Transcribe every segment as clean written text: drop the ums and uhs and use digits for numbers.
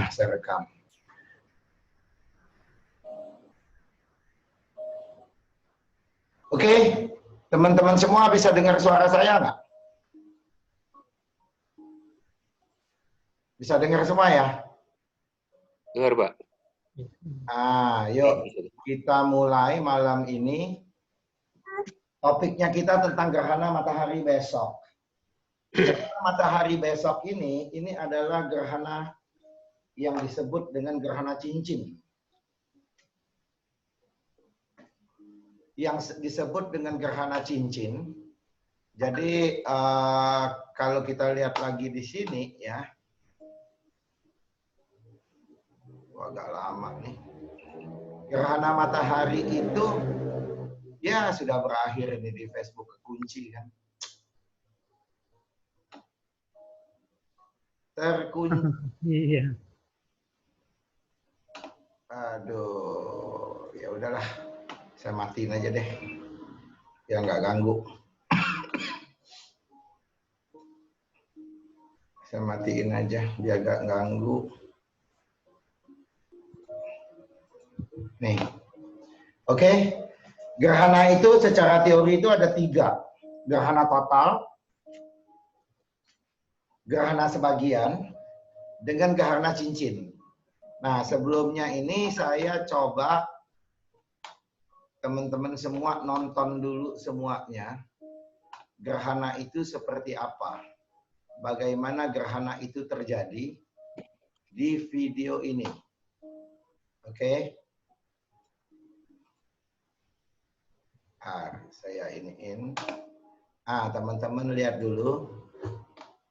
Saya rekam. Oke, teman-teman semua bisa dengar suara saya nggak? Bisa dengar semua ya? Dengar, Pak. Yuk kita mulai malam ini. Topiknya kita tentang gerhana matahari besok. Gerhana matahari besok ini adalah gerhana yang disebut dengan gerhana cincin. Yang disebut dengan gerhana cincin. Jadi kalau kita lihat lagi di sini ya. Agak lama nih. Gerhana matahari itu ya sudah berakhir ini di Facebook kekunci kan. Terkunci. Iya. Aduh, ya udahlah. Saya matiin aja deh. Ya nggak ganggu. Saya matiin aja biar nggak ganggu. Nih, oke. Gerhana itu secara teori itu ada 3. Gerhana total, gerhana sebagian, dengan gerhana cincin. Nah, sebelumnya ini saya coba teman-teman semua nonton dulu semuanya. Gerhana itu seperti apa? Bagaimana gerhana itu terjadi di video ini. Oke. Saya iniin. Teman-teman lihat dulu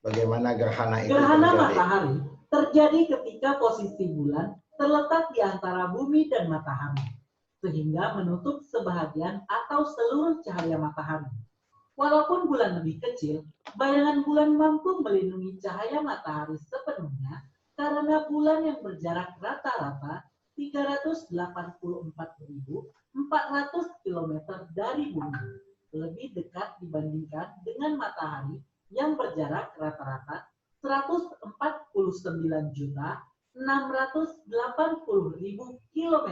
bagaimana gerhana itu Gerhana terjadi. matahari terjadi ketika posisi bulan terletak di antara bumi dan matahari, sehingga menutup sebahagian atau seluruh cahaya matahari. Walaupun bulan lebih kecil, bayangan bulan mampu melindungi cahaya matahari sepenuhnya karena bulan yang berjarak rata-rata 384.400 km dari bumi lebih dekat dibandingkan dengan matahari yang berjarak rata-rata 149.680.000 km.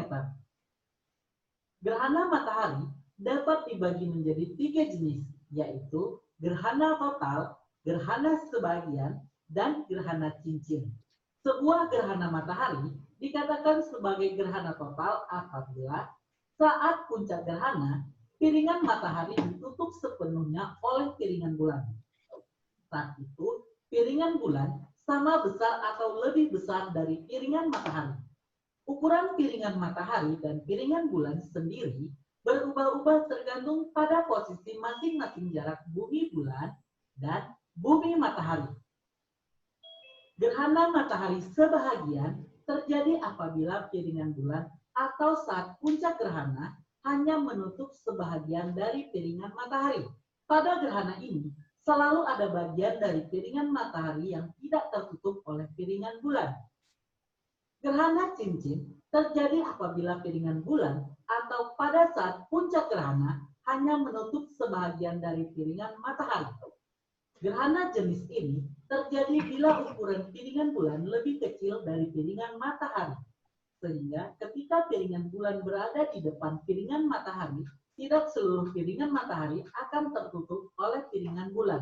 Gerhana matahari dapat dibagi menjadi 3 jenis, yaitu gerhana total, gerhana sebagian, dan gerhana cincin. Sebuah gerhana matahari dikatakan sebagai gerhana total apabila saat puncak gerhana, piringan matahari ditutup sepenuhnya oleh piringan bulan. Saat itu, piringan bulan sama besar atau lebih besar dari piringan matahari. Ukuran piringan matahari dan piringan bulan sendiri berubah-ubah tergantung pada posisi masing-masing jarak bumi bulan dan bumi matahari. Gerhana matahari sebahagian terjadi apabila piringan bulan atau saat puncak gerhana hanya menutup sebahagian dari piringan matahari. Pada gerhana ini, selalu ada bagian dari piringan matahari yang tidak tertutup oleh piringan bulan. Gerhana cincin terjadi apabila piringan bulan atau pada saat puncak gerhana hanya menutup sebahagian dari piringan matahari. Gerhana jenis ini terjadi bila ukuran piringan bulan lebih kecil dari piringan matahari. Sehingga ketika piringan bulan berada di depan piringan matahari, tidak seluruh piringan matahari akan tertutup oleh piringan bulan.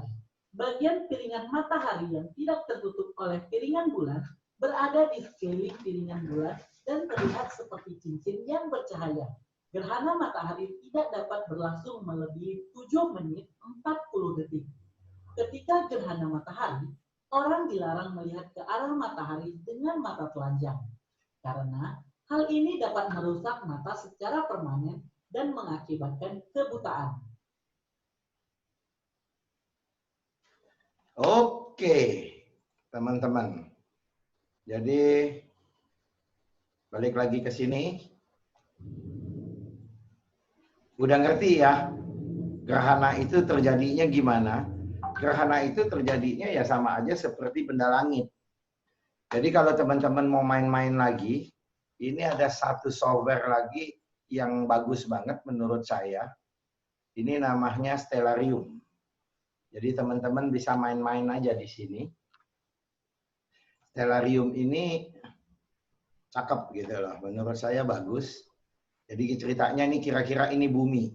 Bagian piringan matahari yang tidak tertutup oleh piringan bulan berada di sekeliling piringan bulan dan terlihat seperti cincin yang bercahaya. Gerhana matahari tidak dapat berlangsung melebihi 7 menit 40 detik. Ketika gerhana matahari, orang dilarang melihat ke arah matahari dengan mata telanjang. Karena hal ini dapat merusak mata secara permanen dan mengakibatkan kebutaan. Oke, teman-teman. Jadi balik lagi ke sini. Udah ngerti ya? Gerhana itu terjadinya gimana? Gerhana itu terjadinya ya sama aja seperti benda langit. Jadi kalau teman-teman mau main-main lagi, ini ada satu software lagi yang bagus banget menurut saya. Ini namanya Stellarium. Jadi teman-teman bisa main-main aja di sini. Stellarium ini Cakep gitu loh. Menurut saya bagus. Jadi ceritanya ini kira-kira ini bumi.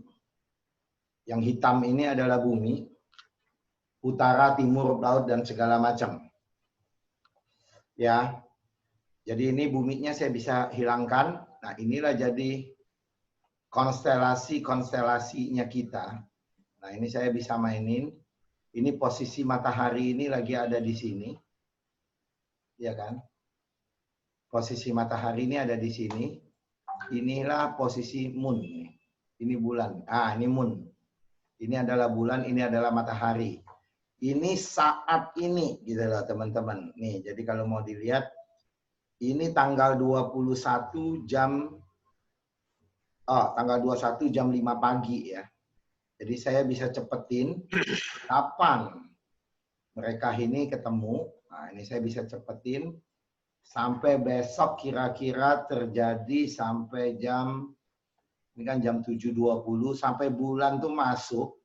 Yang hitam ini adalah bumi. Utara, timur, laut, dan segala macam. Ya. Jadi ini buminya saya bisa hilangkan. Nah, inilah jadi konstelasi-konstelasinya kita. Nah, ini saya bisa mainin. Ini posisi matahari ini lagi ada di sini. Ya kan? Posisi matahari ini ada di sini. Inilah posisi moon. Ini bulan. Ah, ini moon. Ini adalah bulan, ini adalah matahari. Ini saat ini gitu loh teman-teman. Nih, jadi kalau mau dilihat ini tanggal 21 jam tanggal 21 jam 5 pagi ya. Jadi saya bisa cepetin kapan mereka ini ketemu. Nah, ini saya bisa cepetin sampai besok kira-kira terjadi sampai jam, ini kan jam 7.20, sampai bulan tuh masuk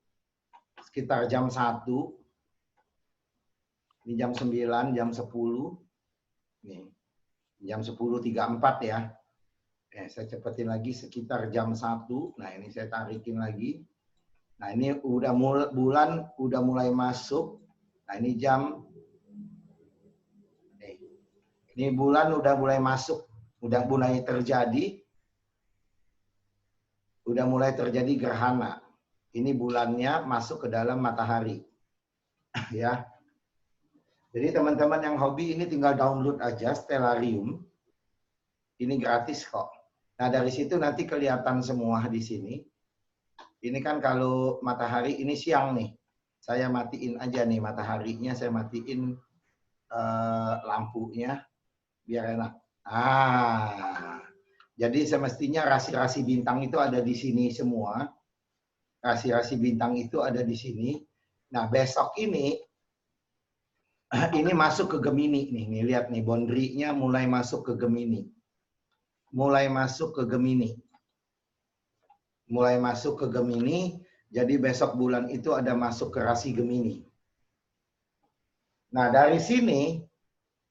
sekitar jam 1. Ini jam 9, jam 10. Nih, jam 10.34 ya. Saya cepetin lagi sekitar jam 1. Nah, ini saya tarikin lagi. Nah, ini bulan udah mulai masuk. Nah, ini jam. Ini bulan udah mulai masuk. Udah mulai terjadi. Udah mulai terjadi gerhana. Ini bulannya masuk ke dalam matahari. Ya. Jadi teman-teman yang hobi ini tinggal download aja Stellarium. Ini gratis kok. Nah, dari situ nanti kelihatan semua di sini. Ini kan kalau matahari ini siang nih. Saya matiin aja nih mataharinya, saya matiin lampunya biar enak. Jadi semestinya rasi-rasi bintang itu ada di sini semua. Rasi-rasi bintang itu ada di sini. Nah, besok ini masuk ke Gemini nih. Nih lihat nih, boundary-nya mulai masuk ke Gemini. Mulai masuk ke Gemini. Mulai masuk ke Gemini, jadi besok bulan itu ada masuk ke rasi Gemini. Nah, dari sini,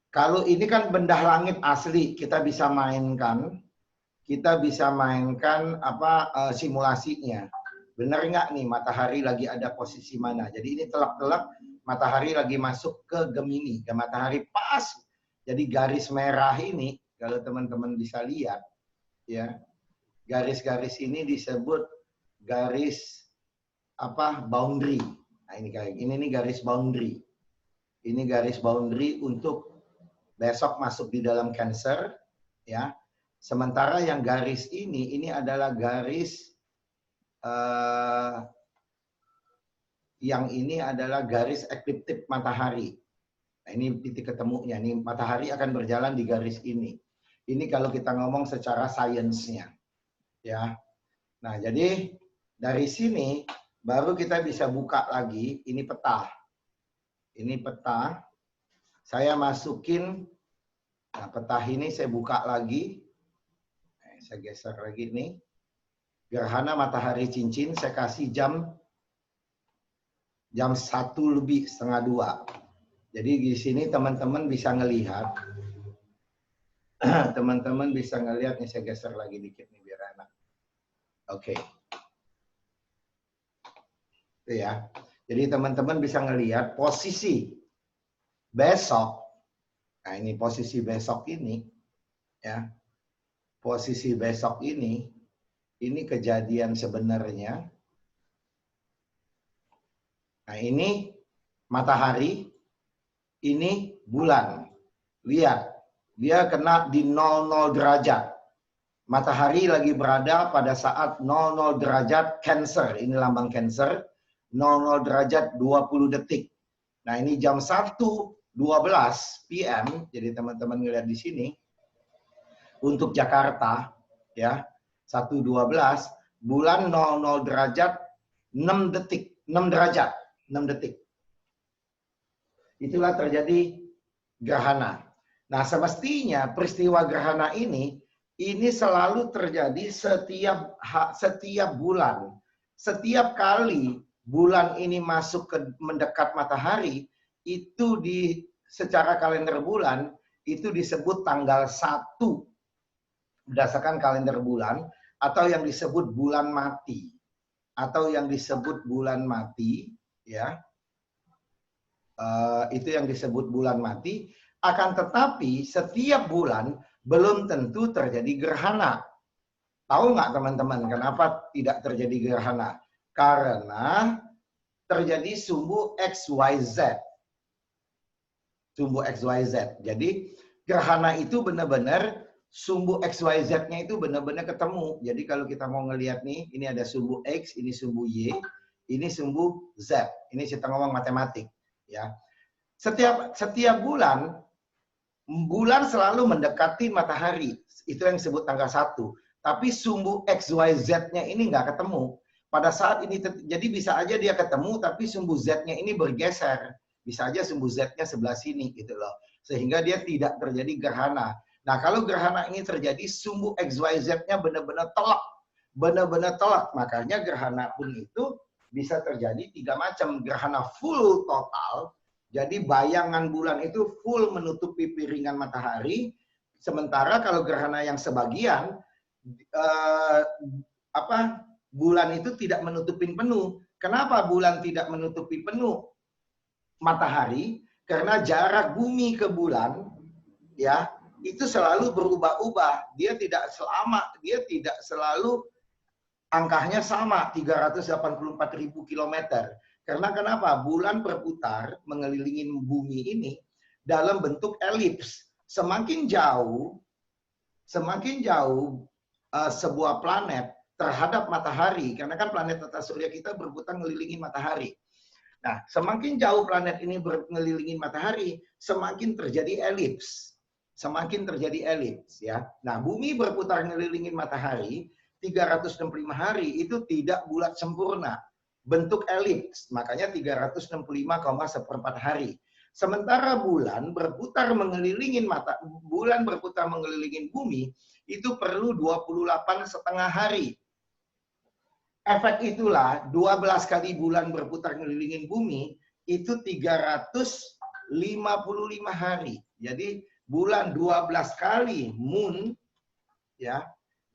kalau ini kan benda langit asli, kita bisa mainkan simulasinya. Benar nggak nih matahari lagi ada posisi mana? Jadi ini telak-telak matahari lagi masuk ke Gemini. Dan matahari pas, jadi garis merah ini, kalau teman-teman bisa lihat, ya. Garis-garis ini disebut garis boundary. Nah, ini kayak ini nih garis boundary. Ini garis boundary untuk besok masuk di dalam Cancer, ya. Sementara yang garis ini adalah garis yang ini adalah garis ekliptik matahari. Nah, ini titik ketemunya. Nih matahari akan berjalan di garis ini. Ini kalau kita ngomong secara sainsnya. Ya, nah jadi dari sini baru kita bisa buka lagi. Ini peta, Saya masukin, nah peta ini saya buka lagi. Saya geser lagi nih. Gerhana matahari cincin. Saya kasih jam 1:30. Jadi di sini teman-teman bisa ngelihat. Teman-teman bisa ngelihat nih. Saya geser lagi dikit nih biar enak. Oke. Itu ya. Jadi teman-teman bisa ngelihat posisi besok. Nah, ini posisi besok ini ya. Posisi besok ini kejadian sebenarnya. Nah, ini matahari, ini bulan. Lihat, dia kena di 00 derajat. Matahari lagi berada pada saat 00 derajat Cancer. Ini lambang Cancer. 00 derajat 20 detik. Nah, ini jam 1:12 PM. Jadi teman-teman ngelihat di sini. Untuk Jakarta, ya, 1:12. Bulan 00 derajat 6 detik. 6 derajat. 6 detik. Itulah terjadi gerhana. Nah, semestinya peristiwa gerhana ini selalu terjadi setiap bulan. Setiap kali bulan ini masuk ke mendekat matahari, itu secara kalender bulan itu disebut tanggal 1 berdasarkan kalender bulan, atau yang disebut bulan mati. Atau yang disebut bulan mati, ya. Itu yang disebut bulan mati. Akan tetapi setiap bulan belum tentu terjadi gerhana. Tahu nggak teman-teman kenapa tidak terjadi gerhana? Karena terjadi sumbu XYZ. Sumbu XYZ. Jadi gerhana itu benar-benar sumbu XYZ-nya itu benar-benar ketemu. Jadi kalau kita mau ngelihat nih, ini ada sumbu X, ini sumbu Y, ini sumbu Z. Ini kita ngomong matematik, ya. Setiap bulan selalu mendekati matahari. Itu yang disebut tanggal 1. Tapi sumbu XYZ-nya ini nggak ketemu. Pada saat ini, jadi bisa aja dia ketemu, tapi sumbu Z-nya ini bergeser. Bisa aja sumbu Z-nya sebelah sini, gitu loh. Sehingga dia tidak terjadi gerhana. Nah, kalau gerhana ini terjadi, sumbu XYZ-nya benar-benar telak. Benar-benar telak. Makanya gerhana pun itu bisa terjadi 3 macam. Gerhana full total. Jadi bayangan bulan itu full menutupi piringan matahari. Sementara kalau gerhana yang sebagian, bulan itu tidak menutupin penuh. Kenapa bulan tidak menutupi penuh matahari? Karena jarak bumi ke bulan, ya, itu selalu berubah-ubah. Dia tidak selalu angkanya sama, 384.000 kilometer. Karena kenapa? Bulan berputar mengelilingi bumi ini dalam bentuk elips. Semakin jauh sebuah planet terhadap matahari, karena kan planet tata surya kita berputar mengelilingi matahari. Nah, semakin jauh planet ini mengelilingi matahari, semakin terjadi elips. Semakin terjadi elips, ya. Nah, bumi berputar mengelilingi matahari 365 hari itu tidak bulat sempurna. Bentuk elips, makanya 365,1 hari. Sementara bulan berputar mengelilingi bumi itu perlu 28,5 hari. Efek itulah 12 kali bulan berputar mengelilingi bumi itu 355 hari. Jadi bulan 12 kali moon, ya,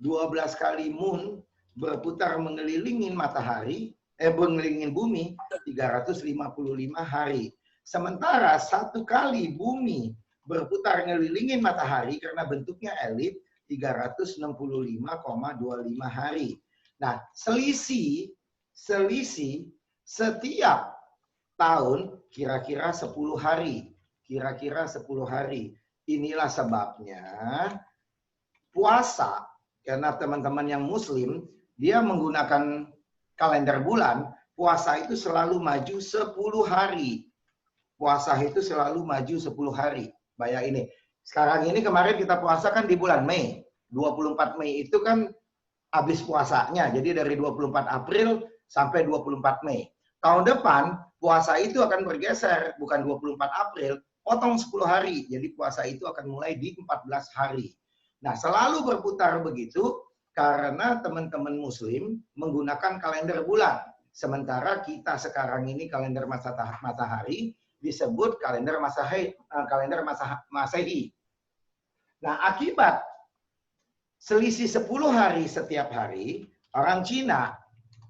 12 kali moon berputar mengelilingi matahari, mengelilingi bumi 355 hari. Sementara 1 kali bumi berputar mengelilingi matahari karena bentuknya elip 365,25 hari. Nah, selisih setiap tahun kira-kira 10 hari. Kira-kira 10 hari. Inilah sebabnya puasa, karena teman-teman yang muslim, dia menggunakan kalender bulan, puasa itu selalu maju 10 hari. Puasa itu selalu maju 10 hari. Bayang ini. Sekarang ini kemarin kita puasa kan di bulan Mei. 24 Mei itu kan habis puasanya. Jadi dari 24 April sampai 24 Mei. Tahun depan puasa itu akan bergeser. Bukan 24 April, potong 10 hari. Jadi puasa itu akan mulai di 14 hari. Nah, selalu berputar begitu karena teman-teman muslim menggunakan kalender bulan. Sementara kita sekarang ini kalender matahari disebut kalender Masehi. Nah, akibat selisih 10 hari setiap hari, orang Cina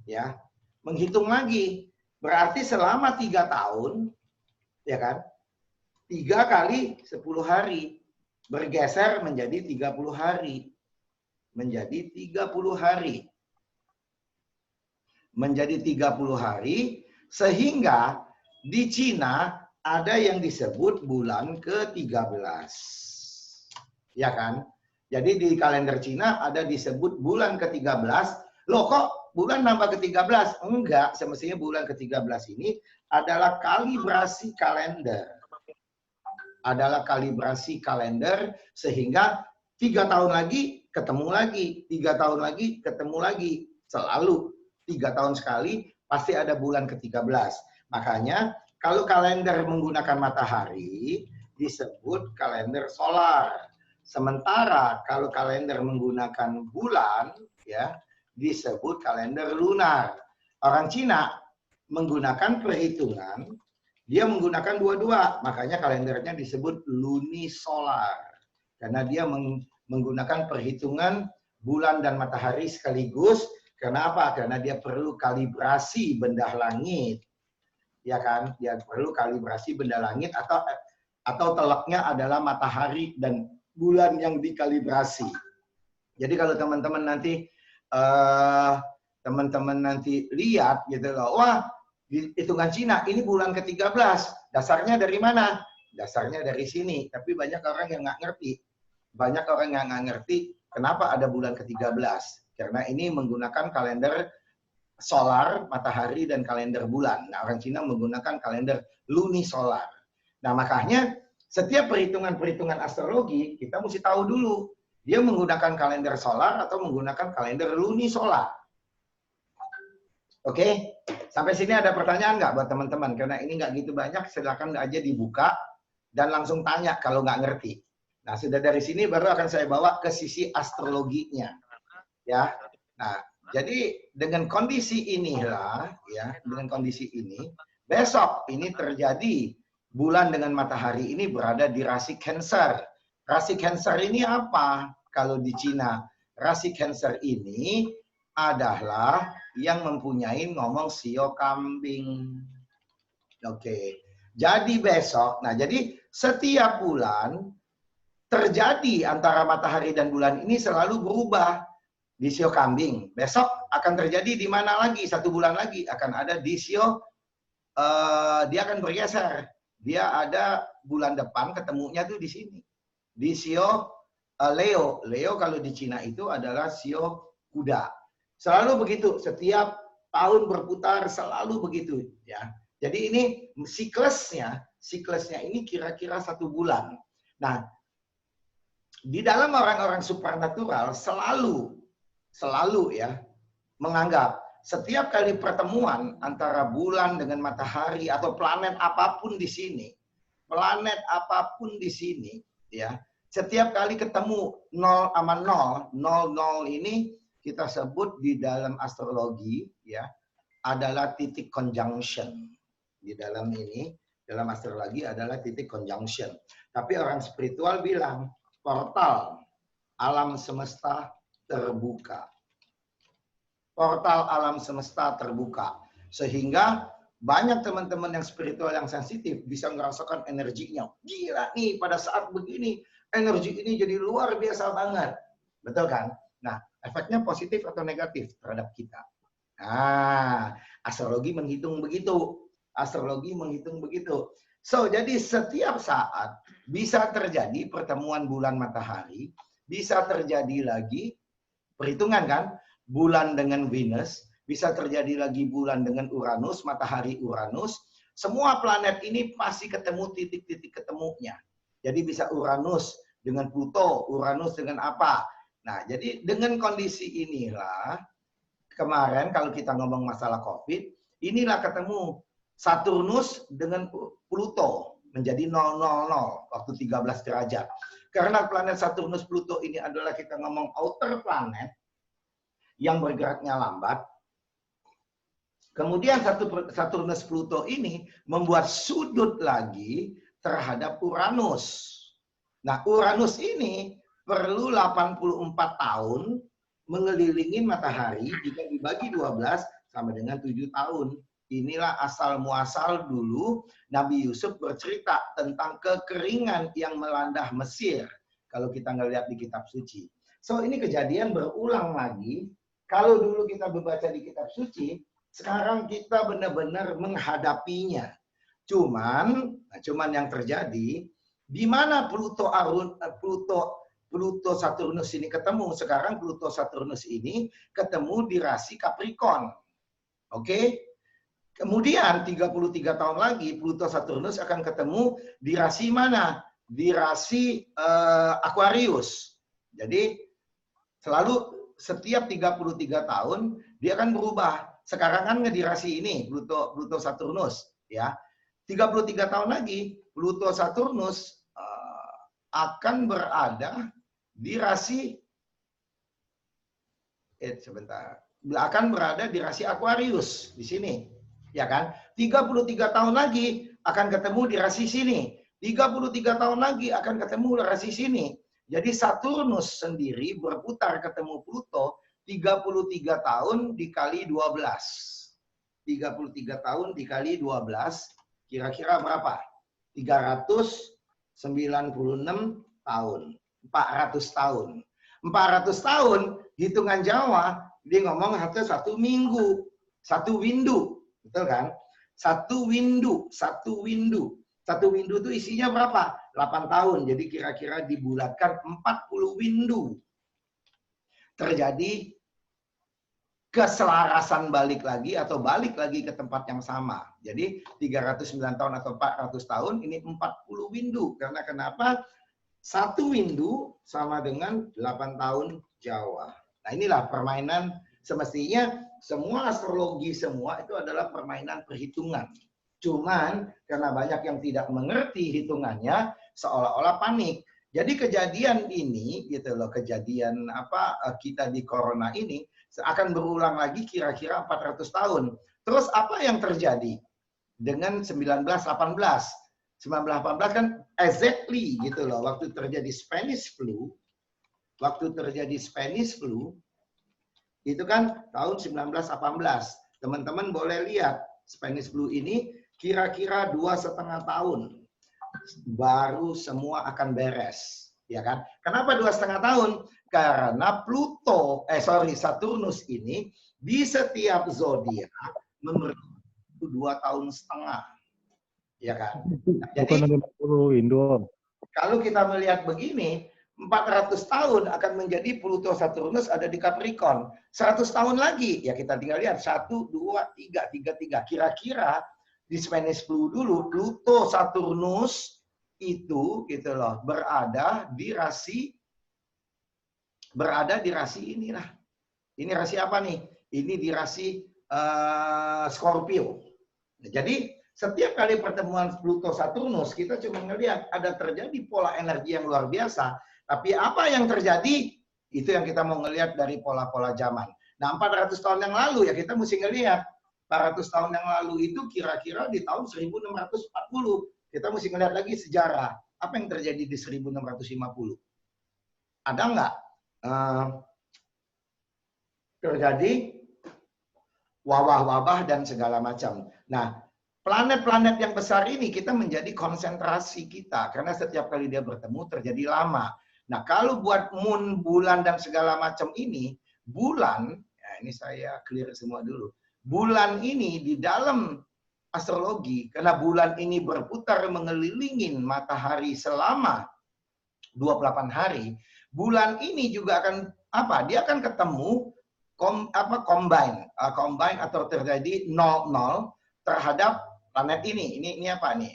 ya menghitung lagi. Berarti selama 3 tahun, ya kan? 3 kali 10 hari bergeser menjadi 30 hari. Menjadi 30 hari. Menjadi 30 hari sehingga di Cina ada yang disebut bulan ke-13. Ya kan? Jadi di kalender Cina ada disebut bulan ke-13. Loh kok bulan nambah ke-13? Enggak, semestinya bulan ke-13 ini adalah kalibrasi kalender. Adalah kalibrasi kalender sehingga 3 tahun lagi ketemu lagi, 3 tahun lagi ketemu lagi. Selalu 3 tahun sekali pasti ada bulan ke-13. Makanya kalau kalender menggunakan matahari disebut kalender solar. Sementara kalau kalender menggunakan bulan ya disebut kalender lunar. Orang Cina menggunakan perhitungan, dia menggunakan dua-dua, makanya kalendernya disebut lunisolar. Karena dia menggunakan perhitungan bulan dan matahari sekaligus. Kenapa? Karena dia perlu kalibrasi benda langit. Ya kan? Dia perlu kalibrasi benda langit atau telaknya adalah matahari dan bulan yang dikalibrasi. Jadi kalau teman-teman nanti lihat gitu loh, wah hitungan Cina ini bulan ke-13, dasarnya dari mana? Dasarnya dari sini. Tapi banyak orang yang nggak ngerti. Banyak orang yang nggak ngerti kenapa ada bulan ke-13. Karena ini menggunakan kalender solar, matahari, dan kalender bulan. Nah, orang Cina menggunakan kalender lunisolar. Nah, makanya setiap perhitungan-perhitungan astrologi, kita mesti tahu dulu, dia menggunakan kalender solar atau menggunakan kalender lunisolar. Oke? Sampai sini ada pertanyaan nggak buat teman-teman? Karena ini nggak gitu banyak, silakan aja dibuka dan langsung tanya kalau nggak ngerti. Nah, sudah dari sini baru akan saya bawa ke sisi astrologinya. Ya. Nah, jadi dengan kondisi inilah, ya, dengan kondisi ini, besok ini terjadi bulan dengan matahari ini berada di rasi Cancer. Rasi Cancer ini apa? Kalau di Cina, rasi Cancer ini adalah yang mempunyai ngomong sio kambing. Oke. Jadi besok, nah jadi setiap bulan terjadi antara matahari dan bulan ini selalu berubah. Di sio kambing. Besok akan terjadi di mana lagi? 1 bulan lagi akan ada di sio, dia akan bergeser. Dia ada bulan depan ketemunya tuh di sini. Di sio Leo. Leo kalau di Cina itu adalah sio kuda. Selalu begitu. Setiap tahun berputar selalu begitu. Ya. Jadi ini siklusnya ini kira-kira 1 bulan. Nah, di dalam orang-orang supernatural selalu ya menganggap setiap kali pertemuan antara bulan dengan matahari atau planet apapun di sini ya, setiap kali ketemu 0 sama 0 ini kita sebut di dalam astrologi ya adalah titik conjunction. Di dalam astrologi adalah titik conjunction. Tapi orang spiritual bilang portal alam semesta terbuka. Portal alam semesta terbuka. Sehingga banyak teman-teman yang spiritual yang sensitif bisa merasakan energinya. Gila nih pada saat begini, energi ini jadi luar biasa banget. Betul kan? Nah, efeknya positif atau negatif terhadap kita. Nah, astrologi menghitung begitu. So, jadi setiap saat bisa terjadi pertemuan bulan matahari, bisa terjadi lagi perhitungan kan, bulan dengan Venus, bisa terjadi lagi bulan dengan Uranus, matahari Uranus. Semua planet ini pasti ketemu titik-titik ketemunya. Jadi bisa Uranus dengan Pluto, Uranus dengan apa. Nah, jadi dengan kondisi inilah, kemarin kalau kita ngomong masalah COVID, inilah ketemu Saturnus dengan Pluto menjadi 000 waktu 13 derajat. Karena planet Saturnus Pluto ini adalah kita ngomong outer planet yang bergeraknya lambat. Kemudian Saturnus Pluto ini membuat sudut lagi terhadap Uranus. Nah, Uranus ini perlu 84 tahun mengelilingi matahari, jika dibagi 12 sama dengan 7 tahun. Inilah asal muasal dulu Nabi Yusuf bercerita tentang kekeringan yang melanda Mesir. Kalau kita ngelihat di kitab suci. So ini kejadian berulang lagi. Kalau dulu kita membaca di kitab suci, sekarang kita benar-benar menghadapinya. Cuman yang terjadi, di mana Pluto Saturnus ini ketemu. Sekarang Pluto Saturnus ini ketemu di rasi Capricorn. Oke? Kemudian 33 tahun lagi Pluto Saturnus akan ketemu di rasi mana? Di rasi Aquarius. Jadi selalu setiap 33 tahun dia akan berubah. Sekarang kan di rasi ini Pluto Saturnus ya. 33 tahun lagi Pluto Saturnus akan berada di rasi akan berada di rasi Aquarius di sini. Ya kan? 33 tahun lagi akan ketemu di rasi sini. 33 tahun lagi akan ketemu di rasi sini. Jadi Saturnus sendiri berputar ketemu Pluto 33 tahun dikali 12. 33 tahun dikali 12, kira-kira berapa? 396 tahun. 400 tahun. 400 tahun, hitungan Jawa, dia ngomong satu minggu. Satu windu. Betul kan? Satu windu. Satu windu. Satu windu itu isinya berapa? 8 tahun. Jadi kira-kira dibulatkan 40 windu. Terjadi keselarasan balik lagi atau balik lagi ke tempat yang sama. Jadi 309 tahun atau 400 tahun ini 40 windu. Karena kenapa? Satu windu sama dengan 8 tahun Jawa. Nah inilah permainan, semestinya semua astrologi semua itu adalah permainan perhitungan. Cuman karena banyak yang tidak mengerti hitungannya, seolah-olah panik. Jadi kejadian ini gitu loh, kejadian kita di corona ini akan berulang lagi kira-kira 400 tahun. Terus apa yang terjadi dengan 1918? 1918 kan exactly gitu loh, waktu terjadi Spanish flu, itu kan tahun 1918. Teman-teman boleh lihat Spanish flu ini kira-kira 2,5 tahun baru semua akan beres, ya kan? Kenapa 2,5 tahun? Karena Saturnus ini di setiap zodiak memerlukan 2,5 tahun, ya kan? Nah, jadi kalau kita melihat begini, 400 tahun akan menjadi Pluto Saturnus ada di Capricorn. 100 tahun lagi, ya kita tinggal lihat 1, 2, 3. Kira-kira di Spanish flu dulu, Pluto Saturnus itu gitu loh, berada di rasi inilah. Ini rasi apa nih? Ini di rasi Scorpio. Jadi setiap kali pertemuan Pluto Saturnus, kita cuma ngelihat ada terjadi pola energi yang luar biasa. Tapi apa yang terjadi, itu yang kita mau ngelihat dari pola-pola zaman. Nah, 400 tahun yang lalu ya kita mesti ngelihat. 400 tahun yang lalu itu kira-kira di tahun 1640. Kita mesti ngelihat lagi sejarah. Apa yang terjadi di 1650? Ada nggak? Terjadi wabah-wabah dan segala macam. Nah, planet-planet yang besar ini kita menjadi konsentrasi kita. Karena setiap kali dia bertemu terjadi lama. Nah, kalau buat moon, bulan, dan segala macam ini, bulan, ya ini saya clear semua dulu. Bulan ini di dalam astrologi, karena bulan ini berputar mengelilingi matahari selama 28 hari, bulan ini juga akan, dia akan ketemu, combine atau terjadi 0,0 terhadap planet ini. Ini apa nih?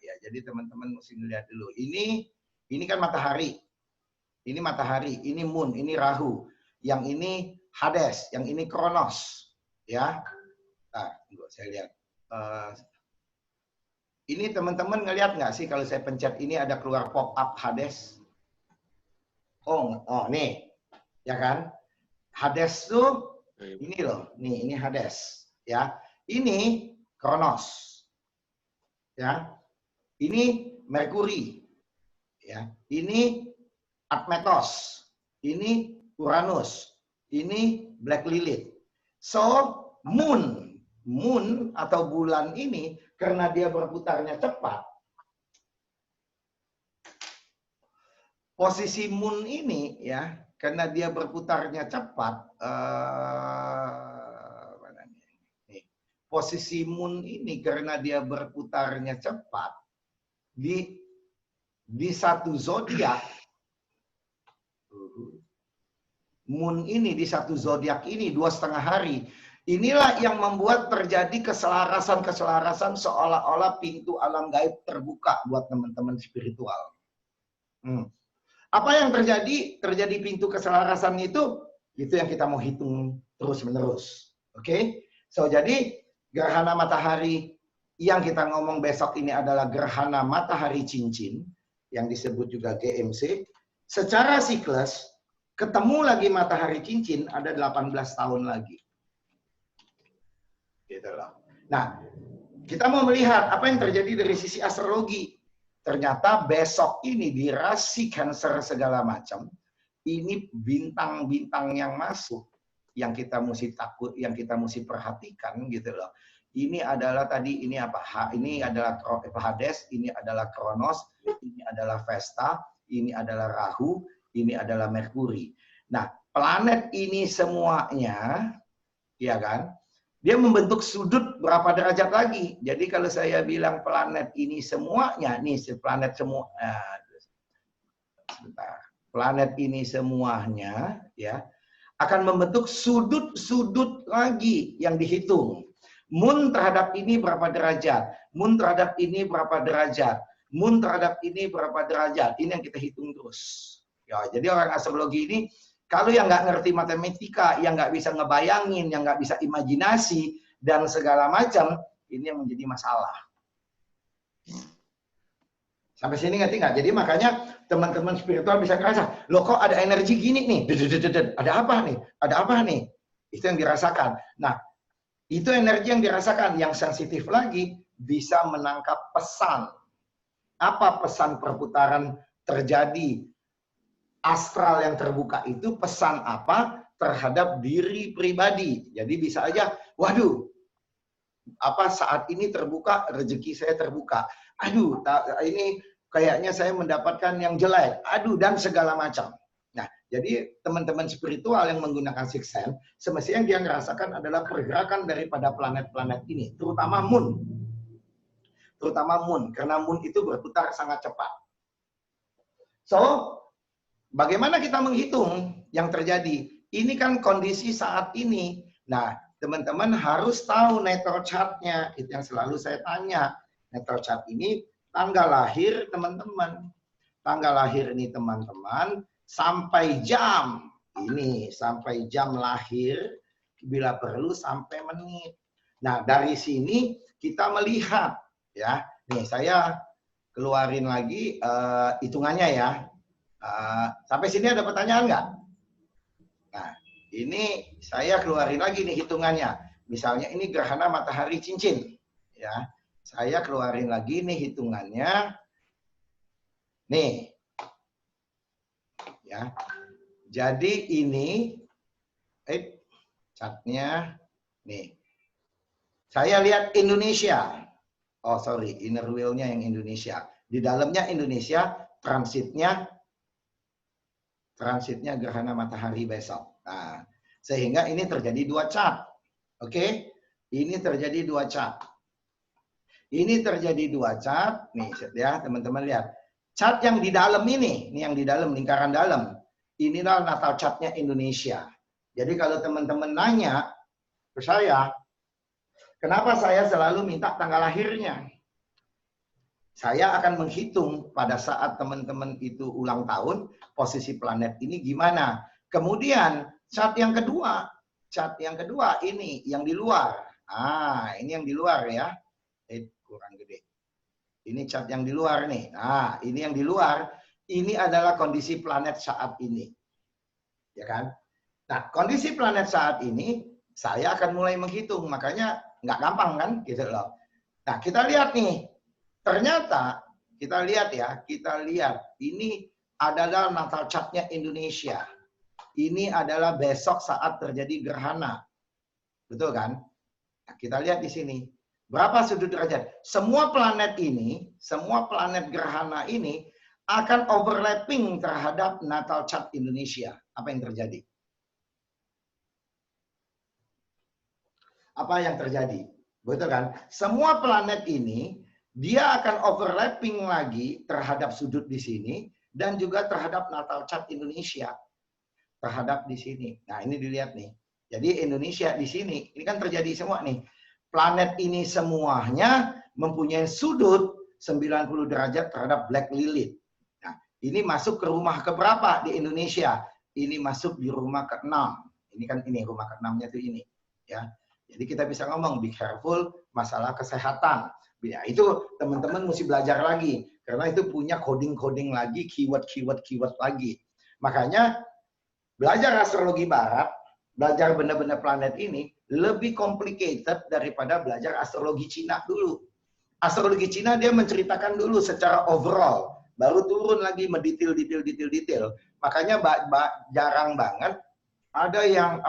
Ya, jadi teman-teman mesti lihat dulu. Ini kan matahari. Ini matahari, ini moon, ini Rahu. Yang ini Hades, yang ini Kronos. Ya. Nah, saya lihat. Ini teman-teman ngelihat nggak sih kalau saya pencet ini ada keluar pop-up Hades? Oh, nih. Ya kan? Hades tuh ini loh. Nih, ini Hades. Ya. Ini Kronos. Ya. Ini Merkuri. Ya. Ini Admetos. Ini Uranus. Ini Black Lilith. So, moon atau bulan ini karena dia berputarnya cepat. Posisi moon ini ya, karena dia berputarnya cepat, posisi moon ini karena dia berputarnya cepat di satu zodiak, moon ini di satu zodiak ini 2,5 hari. Inilah yang membuat terjadi keselarasan seolah-olah pintu alam gaib terbuka buat teman-teman spiritual. Apa yang terjadi? Terjadi pintu keselarasan itu yang kita mau hitung terus-menerus. Oke? So, jadi gerhana matahari yang kita ngomong besok ini adalah gerhana matahari cincin, yang disebut juga GMC. Secara siklus, ketemu lagi matahari cincin ada 18 tahun lagi. Gitu loh. Nah, kita mau melihat apa yang terjadi dari sisi astrologi. ternyata besok ini di rasi Cancer segala macam, ini bintang-bintang yang masuk, yang kita mesti takut, yang kita mesti perhatikan gitu loh. Ini adalah tadi, ini apa? Ini adalah Hades, ini adalah Kronos, ini adalah Vesta, ini adalah Rahu, ini adalah Merkuri. Nah, planet ini semuanya, ya kan? Dia membentuk sudut berapa derajat lagi. Jadi kalau saya bilang planet ini semuanya, nih planet semua, sebentar. Planet ini semuanya, ya, akan membentuk sudut-sudut lagi yang dihitung. Moon terhadap ini berapa derajat, Moon terhadap ini berapa derajat, Moon terhadap ini berapa derajat. Ini yang kita hitung terus. Ya, jadi orang astrologi ini kalau yang nggak ngerti matematika, yang nggak bisa ngebayangin, yang nggak bisa imajinasi dan segala macam, ini yang menjadi masalah. Sampai sini ngerti nggak? Jadi makanya teman-teman spiritual bisa ngerasa, loh kok ada energi gini nih, ada apa nih? Ada apa nih? Itu yang dirasakan. Nah, itu energi yang dirasakan. Yang sensitif lagi bisa menangkap pesan. Apa pesan perputaran terjadi astral yang terbuka itu, pesan apa terhadap diri pribadi. Jadi bisa aja, waduh, apa saat ini terbuka, rezeki saya terbuka. Aduh, ini kayaknya saya mendapatkan yang jelek. Aduh, dan segala macam. Nah, jadi teman-teman spiritual yang menggunakan sixth sense, semestinya yang dia merasakan adalah pergerakan daripada planet-planet ini, terutama Moon. Terutama Moon, karena Moon itu berputar sangat cepat. So, bagaimana kita menghitung yang terjadi? Ini kan kondisi saat ini. Nah, teman-teman harus tahu natal chart-nya. Itu yang selalu saya tanya. Natal chart ini tanggal lahir teman-teman. Tanggal lahir ini teman-teman sampai jam ini, sampai jam lahir, bila perlu sampai menit. Nah, dari sini kita melihat ya. Nih, saya keluarin lagi hitungannya ya. Sampai sini ada pertanyaan nggak? Nah, ini saya keluarin lagi nih hitungannya. Misalnya ini gerhana matahari cincin. Ya, saya keluarin lagi nih hitungannya. Nih. Ya. Jadi ini catnya nih. Saya lihat Indonesia. Oh, sorry, inner wheel-nya yang Indonesia. Di dalamnya Indonesia, transitnya gerhana matahari besok. Nah, sehingga ini terjadi dua chart. Oke? Ini terjadi dua chart. Ini terjadi dua chart. Nih, ya, teman-teman lihat. Chart yang di dalam ini yang di dalam, lingkaran dalam. Inilah natal chart-nya Indonesia. Jadi kalau teman-teman nanya ke saya, kenapa saya selalu minta tanggal lahirnya? Saya akan menghitung pada saat teman-teman itu ulang tahun, posisi planet ini gimana. Kemudian chart yang kedua ini yang di luar. Ini yang di luar ya. Kurang gede. Ini chart yang di luar nih. Nah, ini yang di luar. Ini adalah kondisi planet saat ini. Ya kan? Nah, kondisi planet saat ini, saya akan mulai menghitung. Makanya nggak gampang kan? Gitu loh. Nah, kita lihat nih. Ternyata, kita lihat ya. Kita lihat. Ini adalah natal chart-nya Indonesia. Ini adalah besok saat terjadi gerhana. Betul kan? Nah, kita lihat di sini. Berapa sudut derajat? Semua planet ini, semua planet gerhana ini akan overlapping terhadap natal chart Indonesia. Apa yang terjadi? Apa yang terjadi? Betul kan? Semua planet ini, dia akan overlapping lagi terhadap sudut di sini, dan juga terhadap natal chart Indonesia. Terhadap di sini. Nah, ini dilihat nih. Jadi Indonesia di sini, ini kan terjadi semua nih. Planet ini semuanya mempunyai sudut 90 derajat terhadap Black Lilith. Nah, ini masuk ke rumah keberapa di Indonesia? Ini masuk di rumah ke-6. Ini kan ini rumah ke-6-nya tuh ini, ya. Jadi kita bisa ngomong be careful masalah kesehatan. Ya, itu teman-teman mesti belajar lagi karena itu punya coding-coding lagi, keyword lagi. Makanya belajar astrologi barat, belajar benar-benar planet ini lebih complicated daripada belajar astrologi Cina dulu. astrologi Cina dia menceritakan dulu secara overall, baru turun lagi mendetail. Makanya jarang banget ada yang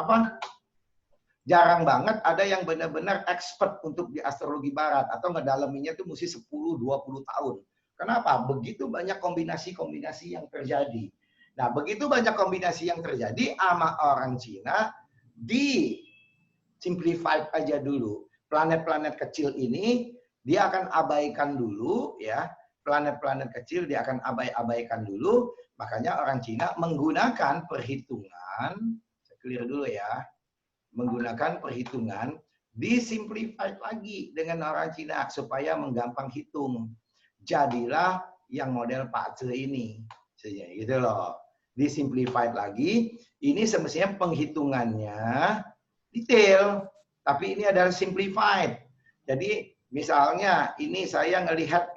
ada yang benar-benar expert untuk di astrologi barat atau ngedaleminya itu mesti 10-20 tahun. Kenapa? Begitu banyak kombinasi-kombinasi yang terjadi. Nah, begitu banyak kombinasi yang terjadi sama orang Cina, di simplified aja dulu. Planet-planet kecil ini dia akan abaikan dulu ya. Planet-planet kecil dia akan abaikan dulu. Makanya orang Cina menggunakan perhitungan, saya clear dulu ya. Menggunakan perhitungan disimplified lagi dengan orang Cina supaya menggampang hitung. Jadilah yang model Pak Ce ini. Gitu loh. Disimplified lagi, ini semestinya penghitungannya detail, tapi ini adalah simplified. Jadi misalnya ini saya ngelihat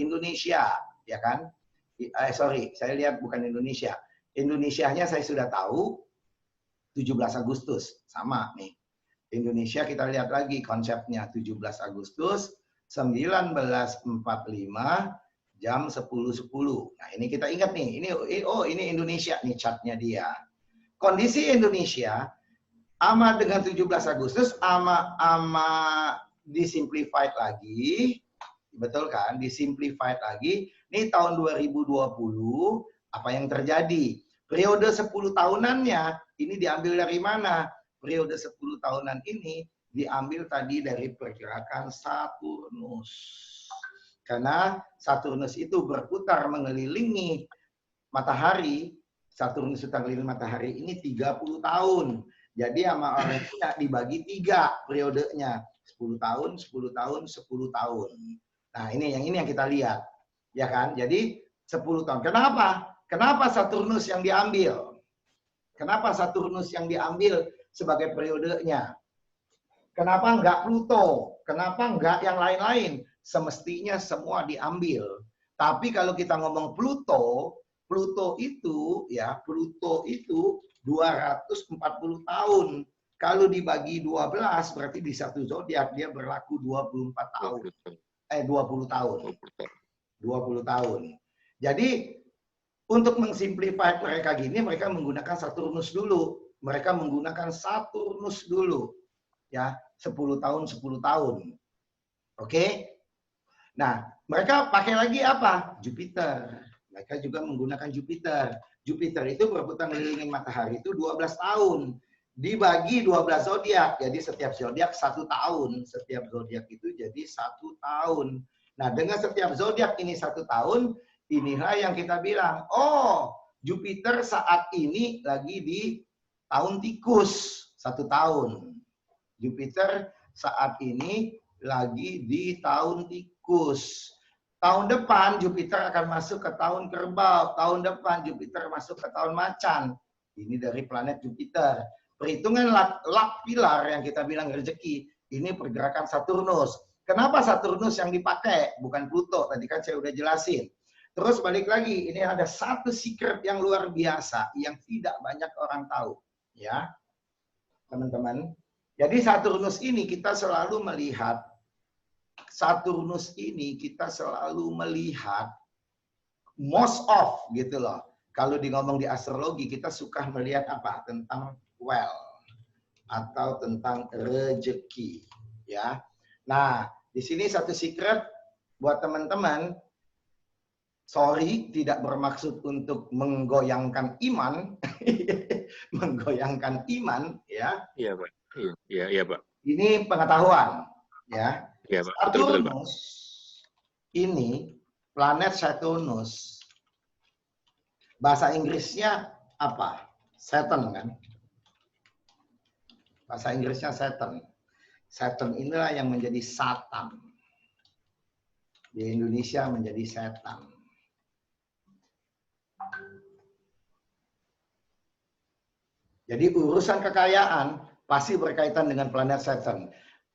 Indonesia, ya kan? Sorry, saya lihat bukan Indonesia. Indonesianya saya sudah tahu, 17 Agustus, sama nih. Indonesia kita lihat lagi konsepnya 17 Agustus 1945 jam 10.10. Nah, ini kita ingat nih, ini Indonesia nih chartnya dia. Kondisi Indonesia ama dengan 17 Agustus ama disimplified lagi. Betul kan? Disimplified lagi. Ini tahun 2020 apa yang terjadi? Periode 10 tahunannya ini diambil dari mana? Periode 10 tahunan ini diambil tadi dari pergerakan Saturnus. Karena Saturnus itu berputar mengelilingi matahari. Saturnus itu mengelilingi matahari ini 30 tahun. Jadi sama orang Cina dibagi 3 periodenya. 10 tahun, 10 tahun, 10 tahun. Nah, ini yang kita lihat. Ya kan? Jadi 10 tahun. Kenapa? Kenapa Saturnus yang diambil? Kenapa Saturnus yang diambil sebagai periodenya? Kenapa enggak Pluto? Kenapa enggak yang lain-lain? Semestinya semua diambil. Tapi kalau kita ngomong Pluto itu 240 tahun. Kalau dibagi 12 berarti di satu zodiak dia berlaku 24 tahun. 20 tahun. 20 tahun. Jadi untuk mengsimplify mereka gini, mereka menggunakan Saturnus dulu. Mereka menggunakan Saturnus dulu. Ya, 10 tahun, 10 tahun. Oke? Nah, mereka pakai lagi apa? Jupiter. Mereka juga menggunakan Jupiter. Jupiter itu berputar mengelilingi matahari itu 12 tahun. Dibagi 12 zodiak. Jadi setiap zodiak 1 tahun. Setiap zodiak itu jadi 1 tahun. Nah, dengan setiap zodiak ini 1 tahun, inilah yang kita bilang, oh, Jupiter saat ini lagi di tahun tikus 1 tahun. Jupiter saat ini lagi di tahun tikus. Tahun depan Jupiter akan masuk ke tahun kerbau. Tahun depan Jupiter masuk ke tahun macan. Ini dari planet Jupiter. Perhitungan luck pilar yang kita bilang rezeki. Ini pergerakan Saturnus. Kenapa Saturnus yang dipakai? Bukan Pluto. Tadi kan saya udah jelasin. Terus balik lagi, ini ada satu secret yang luar biasa yang tidak banyak orang tahu, ya, teman-teman. Jadi Saturnus ini kita selalu melihat, most of gitu loh. Kalau ngomong di astrologi kita suka melihat apa? Tentang wealth atau tentang rezeki, ya. Nah, di sini satu secret buat teman-teman. Sorry, tidak bermaksud untuk menggoyangkan iman, menggoyangkan iman, ya. Iya, Pak. Iya, Pak. Ini pengetahuan, ya. Iya, Pak. Saturnus ini planet Saturnus. Bahasa Inggrisnya apa? Saturn kan? Bahasa Inggrisnya Saturn. Saturn inilah yang menjadi Satan. Di Indonesia menjadi setan. Jadi urusan kekayaan pasti berkaitan dengan planet Saturn.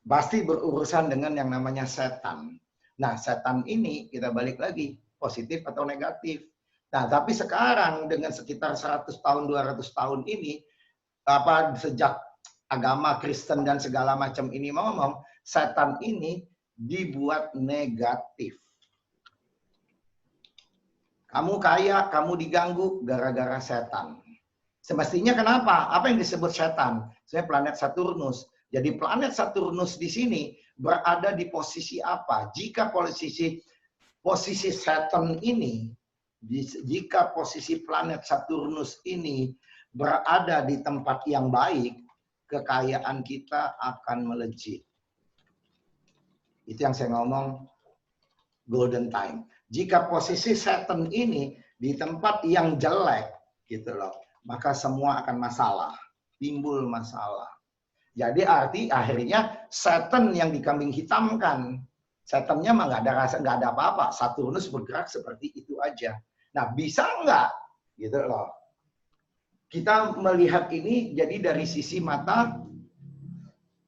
Pasti berurusan dengan yang namanya setan. Nah, setan ini kita balik lagi, positif atau negatif. Nah, tapi sekarang dengan sekitar 100 tahun, 200 tahun ini, sejak agama Kristen dan segala macam ini ngomong, setan ini dibuat negatif. Kamu kaya, kamu diganggu gara-gara setan. Semestinya kenapa? Apa yang disebut setan? Saya planet Saturnus. Jadi planet Saturnus di sini berada di posisi apa? Jika posisi Saturn ini, jika posisi planet Saturnus ini berada di tempat yang baik, kekayaan kita akan melejit. Itu yang saya ngomong golden time. Jika posisi Saturn ini di tempat yang jelek, gitu loh, maka semua akan masalah, timbul masalah. Jadi akhirnya Saturn yang dikambing hitamkan. Saturnnya mah nggak ada rasa, nggak ada apa-apa. Saturnus bergerak seperti itu aja. Nah, bisa nggak, gitu loh. Kita melihat ini jadi dari sisi mata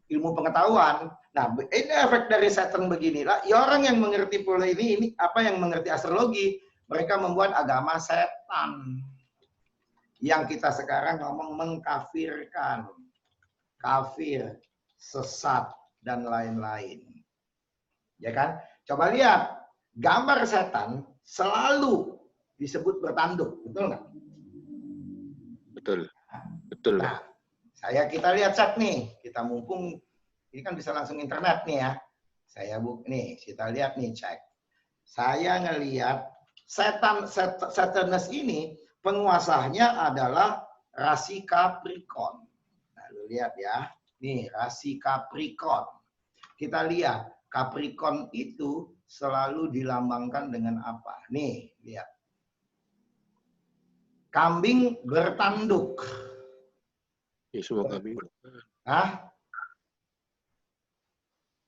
ilmu pengetahuan. Nah, ini efek dari Saturn beginilah. Ya orang yang mengerti pola ini apa yang mengerti astrologi, mereka membuat agama setan. Yang kita sekarang ngomong mengkafirkan. Kafir, sesat, dan lain-lain. Ya kan? Coba lihat, gambar setan selalu disebut bertanduk, betul nggak? Betul. Betul. Nah, kita lihat chat nih, kita mumpung ini kan bisa langsung internet nih ya. Kita lihat nih cek. Saya ngelihat Saturnus ini penguasanya adalah rasi Capricorn. Nah, lu lihat ya. Nih, rasi Capricorn. Kita lihat Capricorn itu selalu dilambangkan dengan apa? Nih, lihat. Kambing bertanduk. Ya, semua kambing. Hah?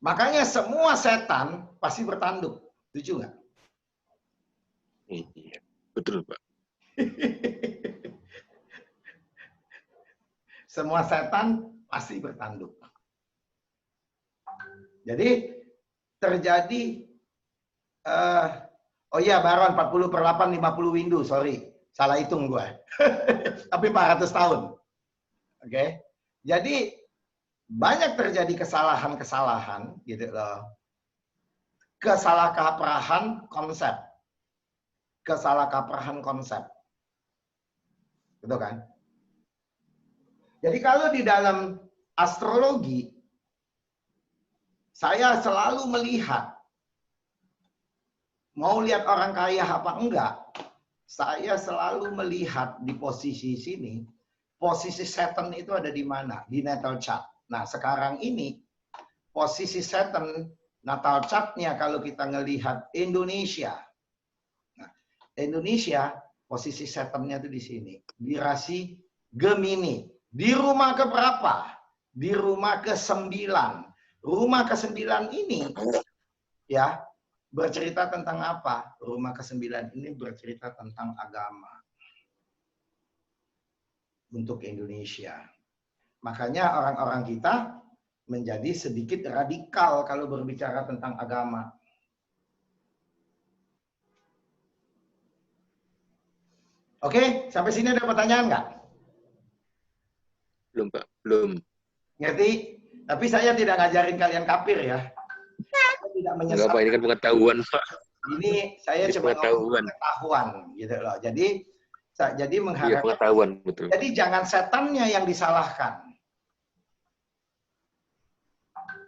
Makanya semua setan pasti bertanduk. Setuju nggak? Iya, betul, Pak. Semua setan pasti bertanduk. Jadi terjadi oh iya Baron 40/8 50 Windu, sorry. Salah hitung gue. Tapi 400 tahun. Oke. Jadi banyak terjadi kesalahan-kesalahan gitu loh. Kesalahkaprahan konsep. Kesalahkaprahan konsep. Betul kan? Jadi kalau di dalam astrologi saya selalu melihat mau lihat orang kaya apa enggak, saya selalu melihat di posisi sini, posisi Saturn itu ada di mana? Di natal chart. Nah, sekarang ini posisi Saturn natal chart-nya kalau kita ngelihat Indonesia. Nah, Indonesia posisi Saturn-nya itu di sini, di rasi Gemini. Di rumah ke berapa? Di rumah ke-9. Rumah ke-9 ini ya bercerita tentang apa? Rumah ke-9 ini bercerita tentang agama untuk Indonesia. Makanya orang-orang kita menjadi sedikit radikal kalau berbicara tentang agama. Oke, sampai sini ada pertanyaan nggak? Belum, Pak. Belum. Ngerti? Tapi saya tidak ngajarin kalian kafir ya. Saya tidak menyesatkan. Enggak, Pak. Ini kan pengetahuan, Pak. Ini saya Ini cuma pengetahuan. Pengetahuan gitu loh. Jadi mengharapkan. Iya, pengetahuan, betul. Jadi jangan setannya yang disalahkan.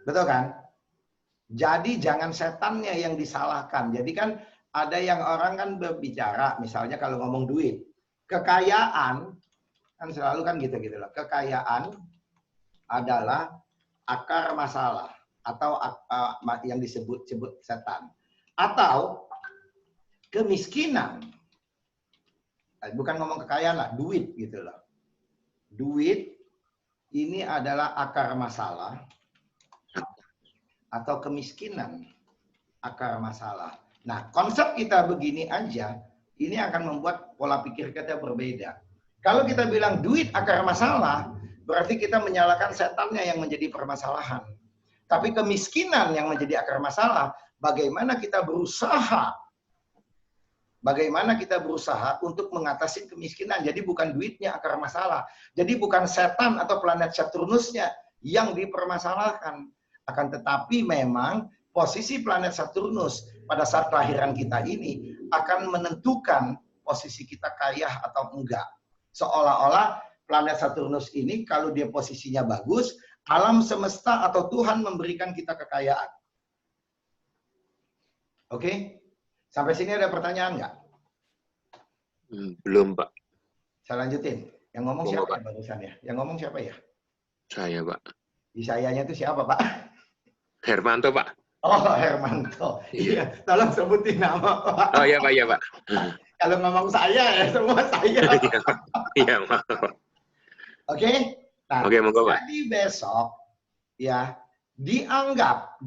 Betul kan? Jadi jangan setannya yang disalahkan. Jadi kan ada yang orang kan berbicara, misalnya kalau ngomong duit, kekayaan kan selalu kan gitu-gitu loh. Kekayaan adalah akar masalah atau yang disebut-sebut setan. Atau kemiskinan. Bukan ngomong kekayaan lah, duit gitu loh. Duit ini adalah akar masalah atau kemiskinan akar masalah. Nah, konsep kita begini aja, ini akan membuat pola pikir kita berbeda. Kalau kita bilang duit akar masalah, berarti kita menyalahkan setannya yang menjadi permasalahan. Tapi kemiskinan yang menjadi akar masalah, bagaimana kita berusaha untuk mengatasi kemiskinan. Jadi bukan duitnya akar masalah. Jadi bukan setan atau planet Saturnusnya yang dipermasalahkan. Akan tetapi memang posisi planet Saturnus pada saat kelahiran kita ini akan menentukan posisi kita kaya atau enggak. Seolah-olah planet Saturnus ini kalau dia posisinya bagus, alam semesta atau Tuhan memberikan kita kekayaan. Oke? Sampai sini ada pertanyaan nggak? Belum, Pak. Saya lanjutin. Yang ngomong Belum, siapa Pak. ya barusan ya? Yang ngomong siapa ya? Saya, Pak. Di sayanya itu siapa, Pak? Hermanto, Pak. Oh, Hermanto. Iya, tolong sebutin nama, Pak. Oh, iya, Pak. Iya, Pak. Kalau ngomong saya ya, semua saya. Iya, Pak. Iya, Pak. Oke? Nah, Oke, monggo, Pak. jadi besok ya dianggap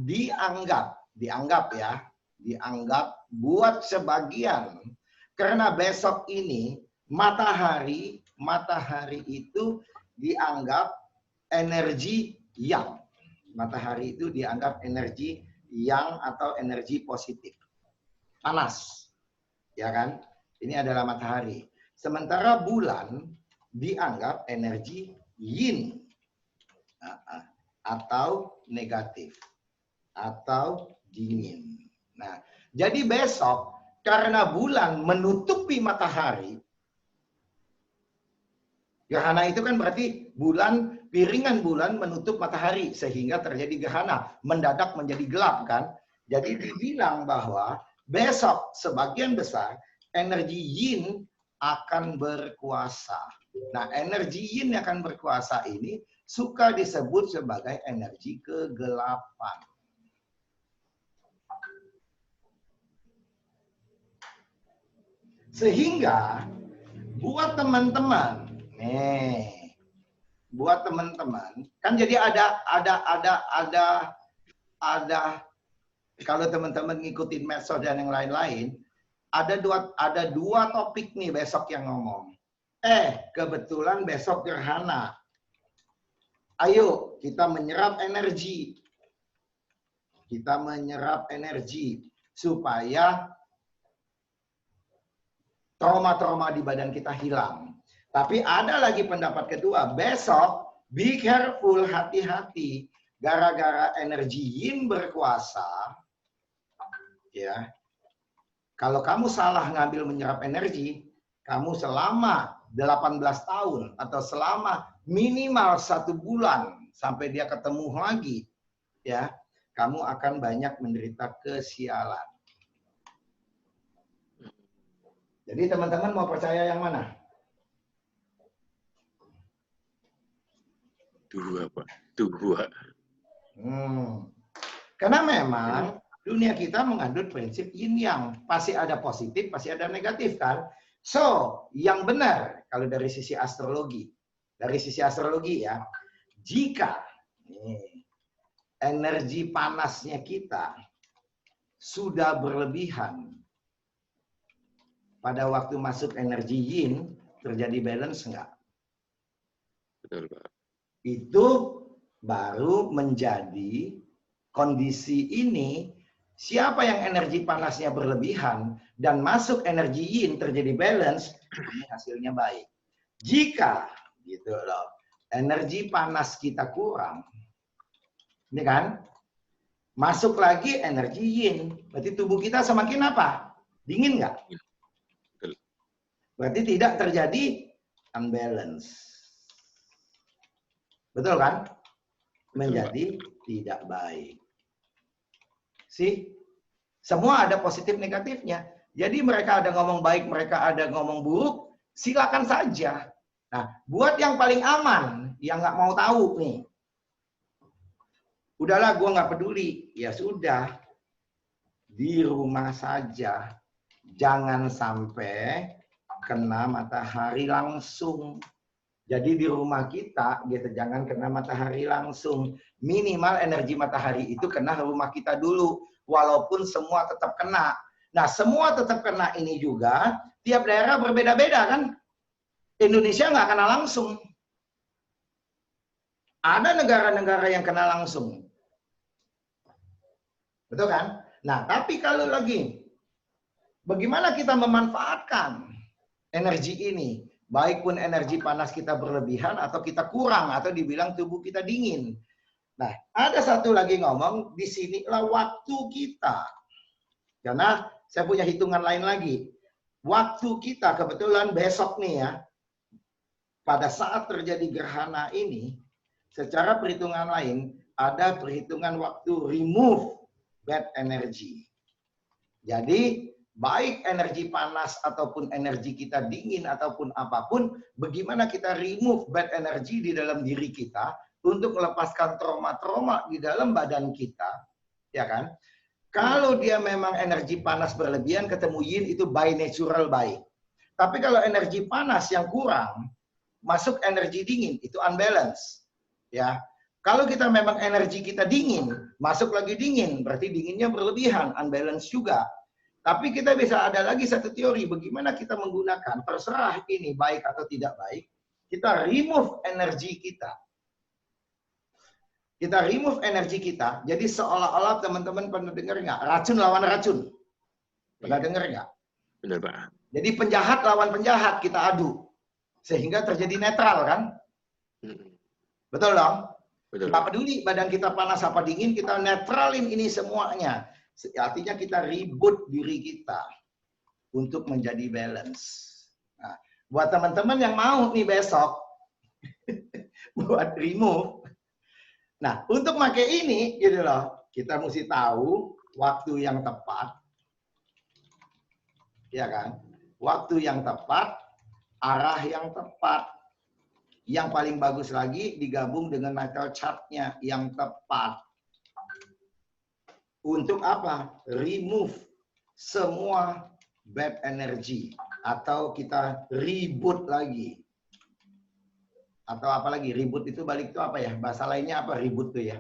buat sebagian karena besok ini matahari itu dianggap energi yang. Matahari itu dianggap energi yang atau energi positif. Panas. Ya kan? Ini adalah matahari. Sementara bulan dianggap energi yin atau negatif atau dingin. Nah, jadi besok karena bulan menutupi matahari, gerhana itu kan berarti piringan bulan menutup matahari sehingga terjadi gerhana, mendadak menjadi gelap kan. Jadi dibilang bahwa besok sebagian besar energi yin akan berkuasa. Nah, energi yin yang akan berkuasa ini suka disebut sebagai energi kegelapan. Sehingga buat teman-teman, kan jadi ada kalau teman-teman ngikutin medsos dan yang lain-lain, ada dua topik nih besok yang ngomong. Kebetulan besok gerhana. Ayo kita menyerap energi. Supaya trauma-trauma di badan kita hilang. Tapi ada lagi pendapat kedua, besok be careful, hati-hati. Gara-gara energi yin berkuasa, ya. Kalau kamu salah ngambil menyerap energi, kamu selama 18 tahun atau selama minimal 1 bulan sampai dia ketemu lagi, ya, kamu akan banyak menderita kesialan. Jadi teman-teman mau percaya yang mana? Dua, Pak. Dua. Karena memang dunia kita mengandung prinsip yin yang. Pasti ada positif, pasti ada negatif kan? So, yang benar kalau dari sisi astrologi. Dari sisi astrologi ya. Jika energi panasnya kita sudah berlebihan pada waktu masuk energi yin, terjadi balance enggak? Betul, Pak. Itu baru menjadi kondisi ini, siapa yang energi panasnya berlebihan dan masuk energi yin terjadi balance, ini hasilnya baik. Jika gitu loh, energi panas kita kurang, ini kan, masuk lagi energi yin, berarti tubuh kita semakin apa? Dingin nggak? Betul. Berarti tidak terjadi unbalance. Betul kan? Menjadi tidak baik. Semua ada positif negatifnya. Jadi mereka ada ngomong baik, mereka ada ngomong buruk, silakan saja. Nah, buat yang paling aman, yang nggak mau tahu nih, udahlah gue nggak peduli, ya sudah, di rumah saja, jangan sampai kena matahari langsung. Jadi di rumah kita, gitu, jangan kena matahari langsung. Minimal energi matahari itu kena rumah kita dulu. Walaupun semua tetap kena. Nah, semua tetap kena ini juga, tiap daerah berbeda-beda kan? Indonesia nggak kena langsung. Ada negara-negara yang kena langsung. Betul kan? Nah, tapi kalau lagi, bagaimana kita memanfaatkan energi ini? Baik pun energi panas kita berlebihan atau kita kurang atau dibilang tubuh kita dingin. Nah, ada satu lagi ngomong, di sinilah waktu kita. Karena saya punya hitungan lain lagi. Waktu kita kebetulan besok nih ya, pada saat terjadi gerhana ini, secara perhitungan lain, ada perhitungan waktu remove bad energy. Jadi, baik energi panas ataupun energi kita dingin ataupun apapun, bagaimana kita remove bad energy di dalam diri kita untuk melepaskan trauma-trauma di dalam badan kita, ya kan? Kalau dia memang energi panas berlebihan, ketemu yin itu by natural baik. Tapi kalau energi panas yang kurang, masuk energi dingin, itu unbalance. Ya, kalau kita memang energi kita dingin, masuk lagi dingin, berarti dinginnya berlebihan, unbalance juga. Tapi kita bisa ada lagi satu teori, bagaimana kita menggunakan, terserah ini baik atau tidak baik, kita remove energi kita. Kita remove energi kita, jadi seolah-olah teman-teman pernah dengar nggak? Racun lawan racun. Pernah dengar nggak? Benar, Pak. Jadi penjahat lawan penjahat kita adu. Sehingga terjadi netral kan? Betul dong? Betul. Nggak peduli badan kita panas apa dingin, kita netralin ini semuanya. Artinya kita reboot diri kita untuk menjadi balance. Nah, buat teman-teman yang mau nih besok buat remove. Nah, untuk pakai ini gitu loh, kita mesti tahu waktu yang tepat. Ya kan? Waktu yang tepat, arah yang tepat. Yang paling bagus lagi digabung dengan natal chart-nya yang tepat. Untuk apa? Remove semua bad energy. Atau kita reboot lagi. Atau apa lagi? Reboot itu balik itu apa ya? Bahasa lainnya apa reboot itu ya?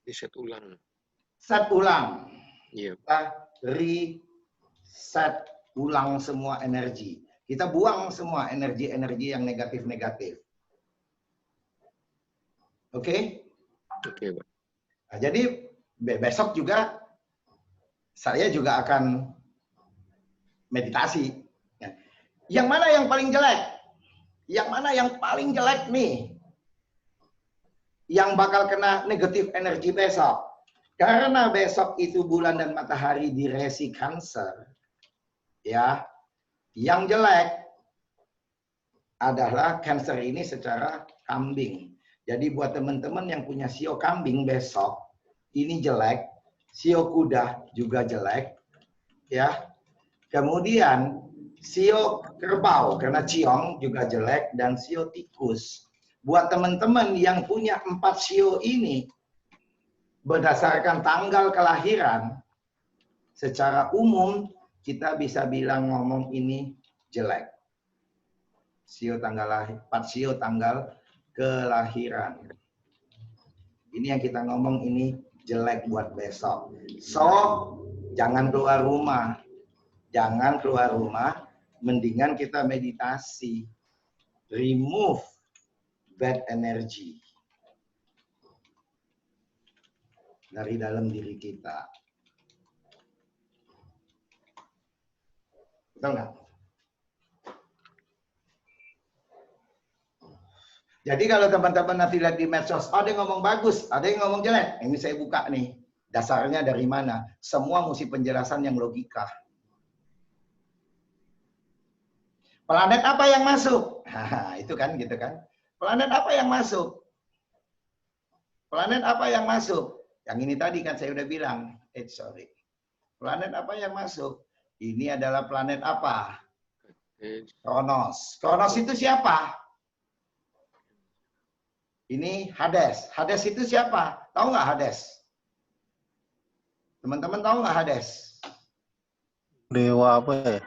Reset ulang. Set ulang. Iya. Kita reset ulang semua energi. Kita buang semua energi-energi yang negatif-negatif. Oke? Oke, Pak. Nah, jadi besok juga saya juga akan meditasi. Yang mana yang paling jelek? Yang mana yang paling jelek nih? Yang bakal kena negatif energi besok. Karena besok itu bulan dan matahari di resi Cancer. Ya. Yang jelek adalah Cancer ini secara kambing. Jadi buat teman-teman yang punya sio kambing besok, ini jelek. Sio kuda juga jelek. Ya. Kemudian sio kerbau karena ciong juga jelek dan sio tikus. Buat teman-teman yang punya 4 sio ini berdasarkan tanggal kelahiran secara umum kita bisa bilang ngomong ini jelek. Sio tanggal lahir, 4 sio tanggal kelahiran. Ini yang kita ngomong ini jelek buat besok. So, jangan keluar rumah. Jangan keluar rumah, mendingan kita meditasi. Remove bad energy dari dalam diri kita. Betul nggak? Jadi kalau teman-teman nanti lihat di medsos, ada yang ngomong bagus, ada yang ngomong jelek. Ini saya buka nih. Dasarnya dari mana? Semua mesti penjelasan yang logika. Planet apa yang masuk? Nah, itu kan gitu kan. Planet apa yang masuk? Planet apa yang masuk? Yang ini tadi kan saya udah bilang. Sorry. Planet apa yang masuk? Ini adalah planet apa? Kronos. Kronos itu siapa? Ini Hades. Hades itu siapa? Tahu nggak Hades? Teman-teman tahu nggak Hades? Dewa apa ya?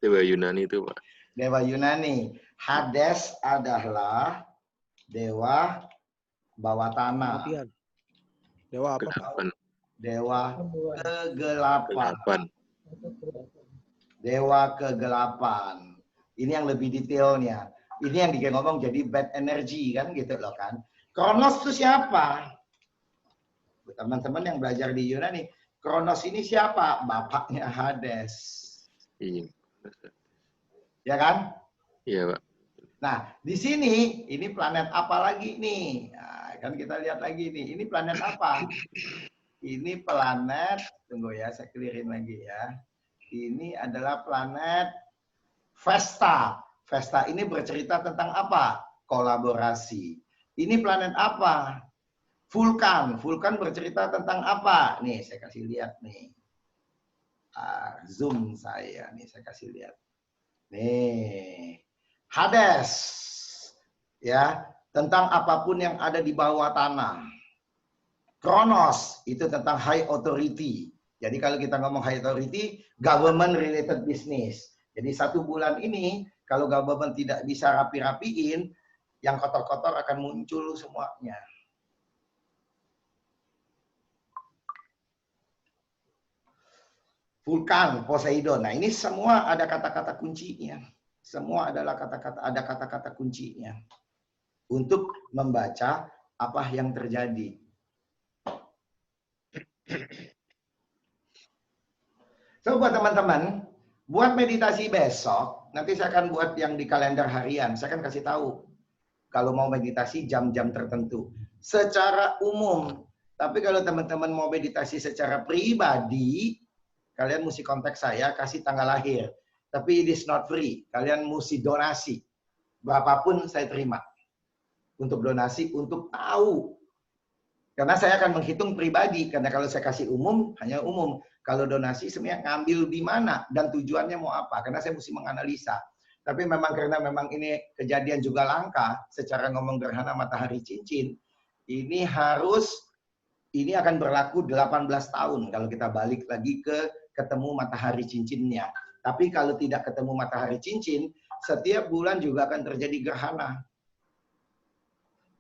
Dewa Yunani itu, Pak. Dewa Yunani. Hades adalah dewa bawah tanah. Dewa apa? Kegelapan. Dewa kegelapan. Dewa kegelapan. Ini yang lebih detailnya. Ini yang dia ngomong jadi bad energy kan gitu loh kan. Kronos itu siapa? Teman-teman yang belajar di Yunani, Kronos ini siapa? Bapaknya Hades. Iya. Ya kan? Iya, Pak. Nah, di sini ini planet apa lagi nih? Nah, kan kita lihat lagi nih. Ini planet apa? Ini planet, tunggu ya, saya clearin lagi ya. Ini adalah planet Vesta. Vesta ini bercerita tentang apa? Kolaborasi. Ini planet apa? Vulkan. Vulkan bercerita tentang apa? Nih, saya kasih lihat nih. Zoom saya nih, saya kasih lihat. Nih. Hades, ya, tentang apapun yang ada di bawah tanah. Kronos, itu tentang high authority. Jadi kalau kita ngomong high authority, government related business. Jadi 1 bulan ini, kalau government tidak bisa rapi-rapiin, yang kotor-kotor akan muncul semuanya. Vulkan, Poseidon. Nah, ini semua ada kata-kata kuncinya. Semua adalah ada kata-kata kuncinya untuk membaca apa yang terjadi. So, buat teman-teman, buat meditasi besok, nanti saya akan buat yang di kalender harian. Saya akan kasih tahu kalau mau meditasi jam-jam tertentu. Secara umum. Tapi kalau teman-teman mau meditasi secara pribadi, kalian mesti kontak saya, kasih tanggal lahir. Tapi it is not free. Kalian mesti donasi. Berapapun saya terima. Untuk donasi, untuk tahu. Karena saya akan menghitung pribadi. Karena kalau saya kasih umum, hanya umum. Kalau donasi, sebenarnya ngambil di mana. Dan tujuannya mau apa. Karena saya mesti menganalisa. Tapi memang karena memang ini kejadian juga langka. Secara ngomong gerhana matahari cincin. Ini akan berlaku 18 tahun. Kalau kita balik lagi ke ketemu matahari cincinnya. Tapi kalau tidak ketemu matahari cincin, setiap bulan juga akan terjadi gerhana.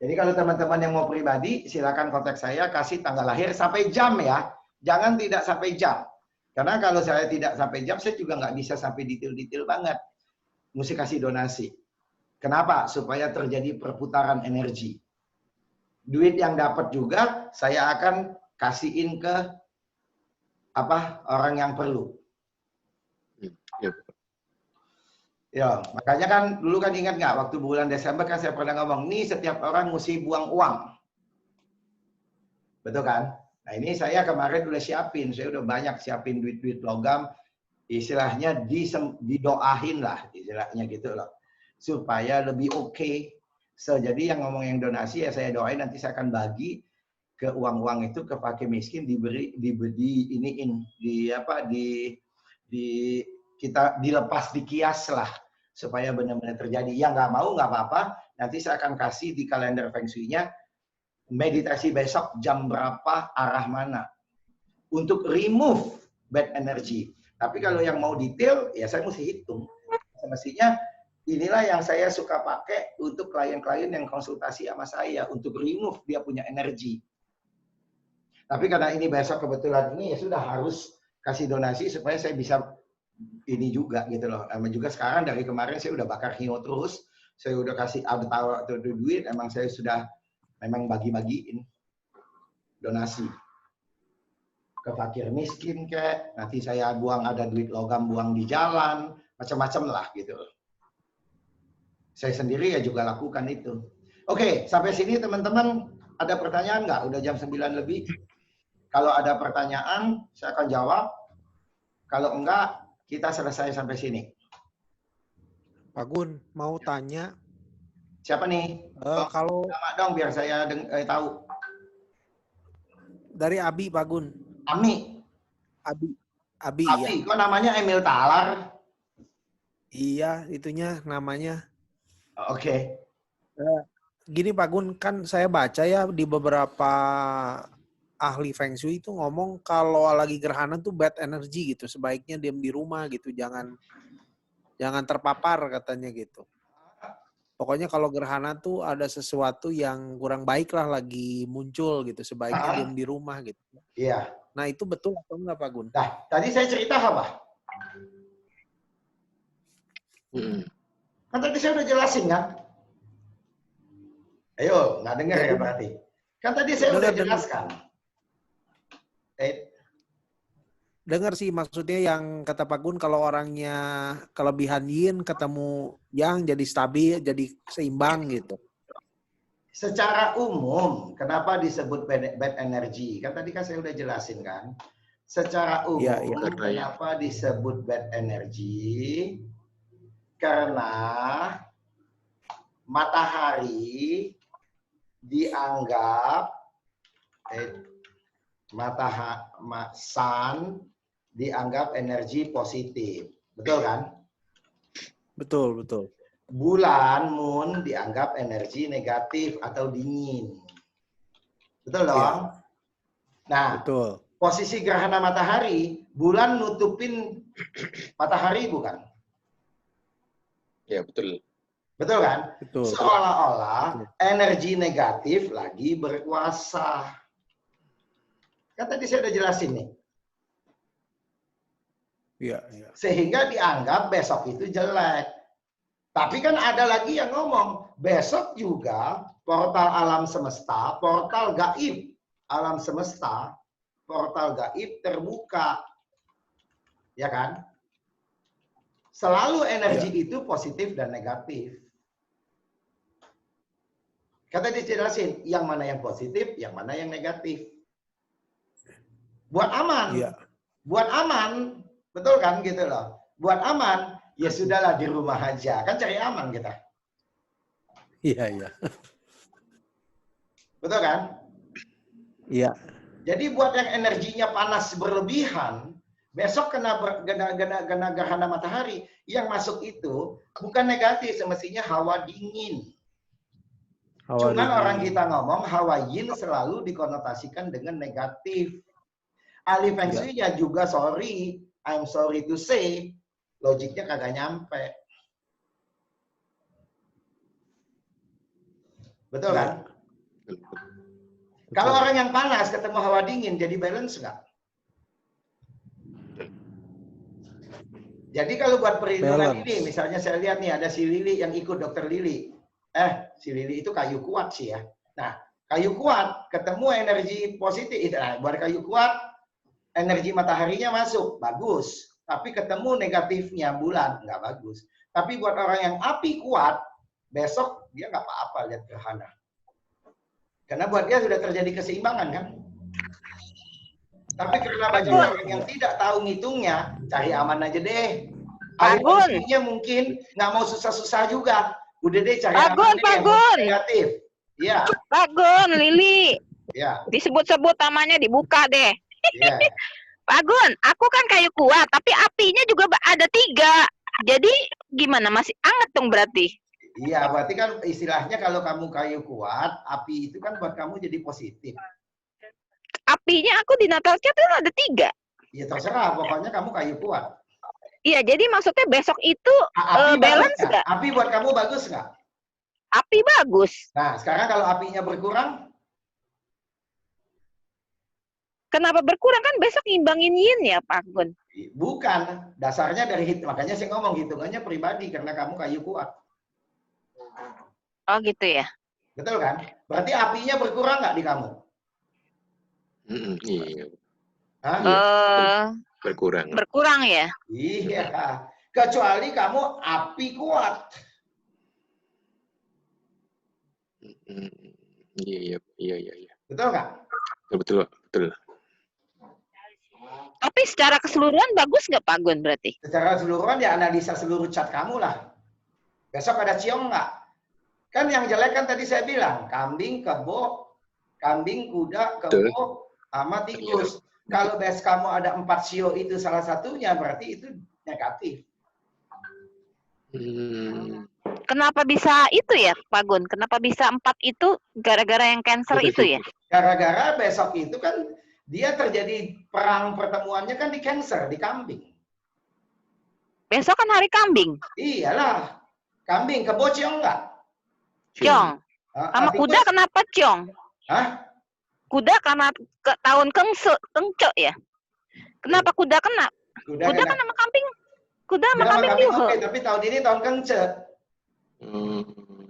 Jadi kalau teman-teman yang mau pribadi, silakan kontak saya, kasih tanggal lahir sampai jam ya. Jangan tidak sampai jam. Karena kalau saya tidak sampai jam, saya juga nggak bisa sampai detail-detail banget. Mesti kasih donasi. Kenapa? Supaya terjadi perputaran energi. Duit yang dapat juga, saya akan kasihin ke orang yang perlu. Ya, makanya kan dulu kan ingat nggak waktu bulan Desember kan saya pernah ngomong, nih setiap orang mesti buang uang. Betul kan? Nah ini saya kemarin udah siapin, saya udah banyak siapin duit-duit logam, istilahnya didoahin lah, istilahnya gitu loh. Supaya lebih oke. So, jadi yang ngomong yang donasi ya saya doain nanti saya akan bagi ke uang-uang itu ke fakir miskin kita dilepas di kias lah supaya benar-benar terjadi. Yang nggak mau nggak apa-apa. Nanti saya akan kasih di kalender Feng Shui-nya meditasi besok jam berapa, arah mana untuk remove bad energy. Tapi kalau yang mau detail ya saya mesti hitung. Semestinya inilah yang saya suka pakai untuk klien-klien yang konsultasi sama saya untuk remove dia punya energi. Tapi karena ini besok kebetulan ini ya sudah harus kasih donasi supaya saya bisa ini juga gitu loh. Emang juga sekarang dari kemarin saya udah bakar hio terus. Saya udah kasih taruh duit. Emang saya sudah memang bagi-bagiin donasi ke fakir miskin kayak. Nanti saya buang ada duit logam buang di jalan. Macam-macam lah gitu loh. Saya sendiri ya juga lakukan itu. Oke, sampai sini teman-teman ada pertanyaan nggak? Udah jam 9 lebih. Kalau ada pertanyaan saya akan jawab. Kalau enggak kita selesai sampai sini. Pak Gun, mau tanya. Siapa nih? Kalau nama dong biar saya tahu. dari Abi, Pak Gun. Ami. Abi, ya. Kok namanya Emil Talar? Iya, itunya namanya. Oke. Gini Pak Gun, kan saya baca ya di beberapa ahli Feng Shui itu ngomong kalau lagi gerhana tuh bad energy gitu. Sebaiknya diam di rumah gitu. Jangan terpapar katanya gitu. Pokoknya kalau gerhana tuh ada sesuatu yang kurang baik lah lagi muncul gitu. Sebaiknya diam di rumah gitu. Iya. Nah itu betul atau enggak Pak Gun? Nah, tadi saya cerita apa? Kan tadi saya udah jelasin kan? Ayo, nggak dengar ya berarti? Kan tadi saya udah jelaskan. dengar sih maksudnya yang kata Pak Gun kalau orangnya kelebihan yin ketemu yang jadi stabil, jadi seimbang gitu. Secara umum, kenapa disebut bad energy? Kan tadi kan saya udah jelasin kan. Secara umum, Iya, iya. kenapa disebut bad energy? Karena matahari dianggap sun dianggap energi positif. Betul kan? Betul, betul. Bulan, moon dianggap energi negatif atau dingin. Betul dong? Nah, Betul. posisi gerhana matahari, bulan nutupin matahari bukan? Ya, betul. Betul kan? Betul. Seolah-olah energi negatif lagi berkuasa. Kan tadi saya udah jelasin nih. Iya, iya. Sehingga dianggap besok itu jelek. Tapi kan ada lagi yang ngomong, besok juga portal alam semesta, portal gaib alam semesta, portal gaib terbuka. Ya kan? Selalu energi itu positif dan negatif. Kata dijelasin, yang mana yang positif, yang mana yang negatif. Buat aman. Iya. Buat aman. Betul kan gitu loh. Buat aman, ya sudahlah di rumah aja. Kan cari aman kita. Iya, iya. Betul kan? Iya. Jadi buat yang energinya panas berlebihan, besok kena gerhana matahari, yang masuk itu bukan negatif, semestinya hawa dingin. Cuman orang kita ngomong hawa yin selalu dikonotasikan dengan negatif. Ahli Feng Shui ya juga sorry, I'm sorry to say, logiknya kagak nyampe. Betul kan? Kalau orang yang panas ketemu hawa dingin, jadi balance nggak? Jadi kalau buat perlindungan ini, misalnya saya lihat nih ada si Lili yang ikut dokter Lili. Si Lili itu kayu kuat sih ya. Nah, kayu kuat ketemu energi positif. Nah, buat kayu kuat, energi mataharinya masuk, bagus. Tapi ketemu negatifnya bulan, nggak bagus. Tapi buat orang yang api kuat, besok dia nggak apa-apa lihat gerhana. Karena buat dia sudah terjadi keseimbangan kan. Tapi karena banyak orang yang tidak tahu ngitungnya, cari aman aja deh. Ahli mungkin nggak mau susah-susah juga. Udah deh cari aman yang negatif. Iya. Pak Gun, Lili. Ya. Disebut-sebut namanya dibuka deh. Iya. Pak Gun, aku kan kayu kuat, tapi apinya juga ada 3. Jadi gimana? Masih anget dong berarti? Iya, berarti kan istilahnya kalau kamu kayu kuat, api itu kan buat kamu jadi positif. Apinya aku di Natal Chat itu ada 3. Ya terserah, pokoknya kamu kayu kuat. Iya, jadi maksudnya besok itu balance nggak? Api buat kamu bagus nggak? Api bagus. Nah, sekarang kalau apinya berkurang? Kenapa berkurang? Kan besok ngimbangin yin ya, Pak Gun? Bukan, dasarnya dari makanya saya ngomong hitungannya pribadi karena kamu kayu kuat. Oh gitu ya? Betul kan? Berarti apinya berkurang nggak di kamu? Iya. Berkurang. Berkurang ya? Iya. Kecuali kamu api kuat. Iya. Betul nggak? Betul. Tapi secara keseluruhan bagus nggak Pak Gun berarti? Secara keseluruhan ya analisa seluruh cat kamu lah. Besok ada ciong nggak? Kan yang jelek kan tadi saya bilang, kambing, kebo, kambing, kuda, kebo, sama tikus. Kalau bes kamu ada 4 sio itu salah satunya, berarti itu negatif. Kenapa bisa itu ya Pak Gun? Kenapa bisa 4 itu gara-gara yang cancer itu ya? Gara-gara besok itu kan dia terjadi perang pertemuannya kan di cancer, di kambing. Besok kan hari kambing. Iyalah. Kambing, kebo ciong nggak? Ciong. Sama kuda kenapa ciong? Hah? Kuda karena ke tahun kengcok ya? Kenapa kuda kena? Kuda kan sama kambing. Kuda sama kambing juga. Oke, tapi tahun ini tahun kengce.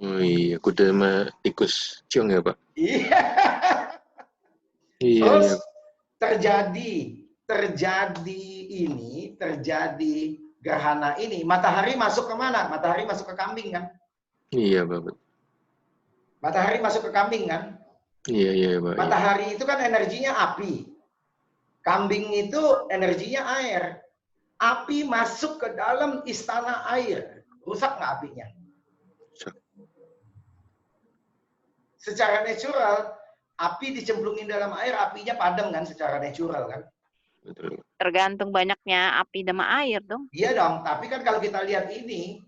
Iya, kuda sama tikus ciong ya Pak? Iya. Iya. Terus terjadi terjadi gerhana ini, matahari masuk ke mana? Matahari masuk ke kambing kan? Iya, Pak. Matahari masuk ke kambing kan? Iya, Pak. Matahari itu kan energinya api. Kambing itu energinya air. Api masuk ke dalam istana air. Rusak nggak apinya? Secara natural, api dicemplungin dalam air, apinya padam kan secara natural kan? Betul. Tergantung banyaknya api sama air dong. Iya dong, tapi kan kalau kita lihat ini,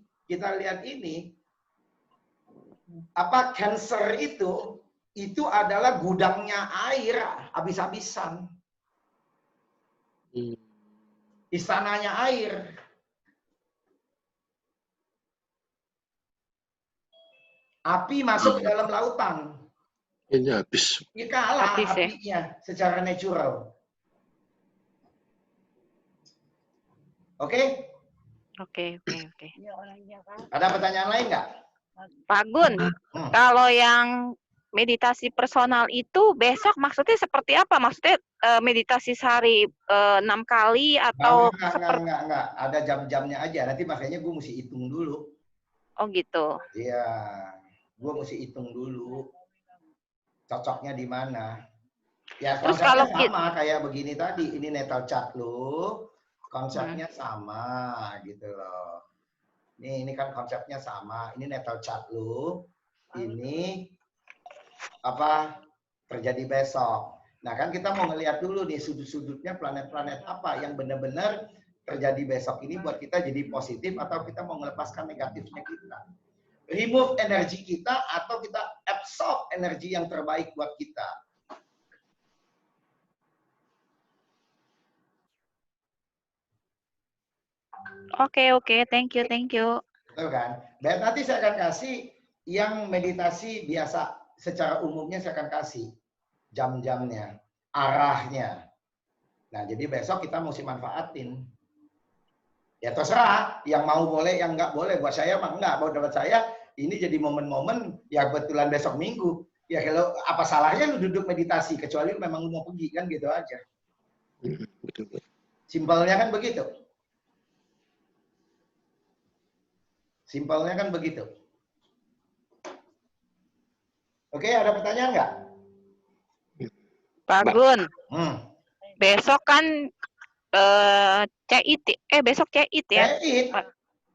apa Cancer itu adalah gudangnya air habis-habisan. Istananya air. Api masuk ke dalam lautan. Ini habis. Ya kalah Habis, ya? apinya secara natural. Oke? Oke. Ada pertanyaan lain nggak? Pak Gun, kalau yang meditasi personal itu besok maksudnya seperti apa? Maksudnya meditasi sehari 6 kali atau seperti? Enggak. Ada jam-jamnya aja. Nanti makanya gue mesti hitung dulu. Oh gitu. Iya, gue mesti hitung dulu. Cocoknya di mana? Ya Terus konsepnya kalau sama kayak begini tadi. Ini natal chart lu. Konsepnya sama gitu loh. Ini kan konsepnya sama. Ini natal chart lu. Ini apa terjadi besok. Nah kan kita mau ngeliat dulu nih sudut-sudutnya planet-planet apa yang benar-benar terjadi besok ini buat kita jadi positif atau kita mau melepaskan negatifnya kita. Remove energi kita atau kita absorb energi yang terbaik buat kita. Oke. Thank you. Betul kan? Dan nanti saya akan kasih yang meditasi biasa secara umumnya saya akan kasih jam-jamnya, arahnya. Nah, jadi besok kita mesti manfaatin. Ya terserah, yang mau boleh, yang nggak boleh. Buat saya mah nggak. Buat saya ini jadi momen-momen ya kebetulan besok Minggu. Ya kalau apa salahnya lu duduk meditasi kecuali memang lu mau pergi kan gitu aja. Betul. Simpelnya kan begitu. Simpelnya kan begitu. Oke, ada pertanyaan nggak? Pak Gun, besok kan CIT, besok CIT ya? CIT.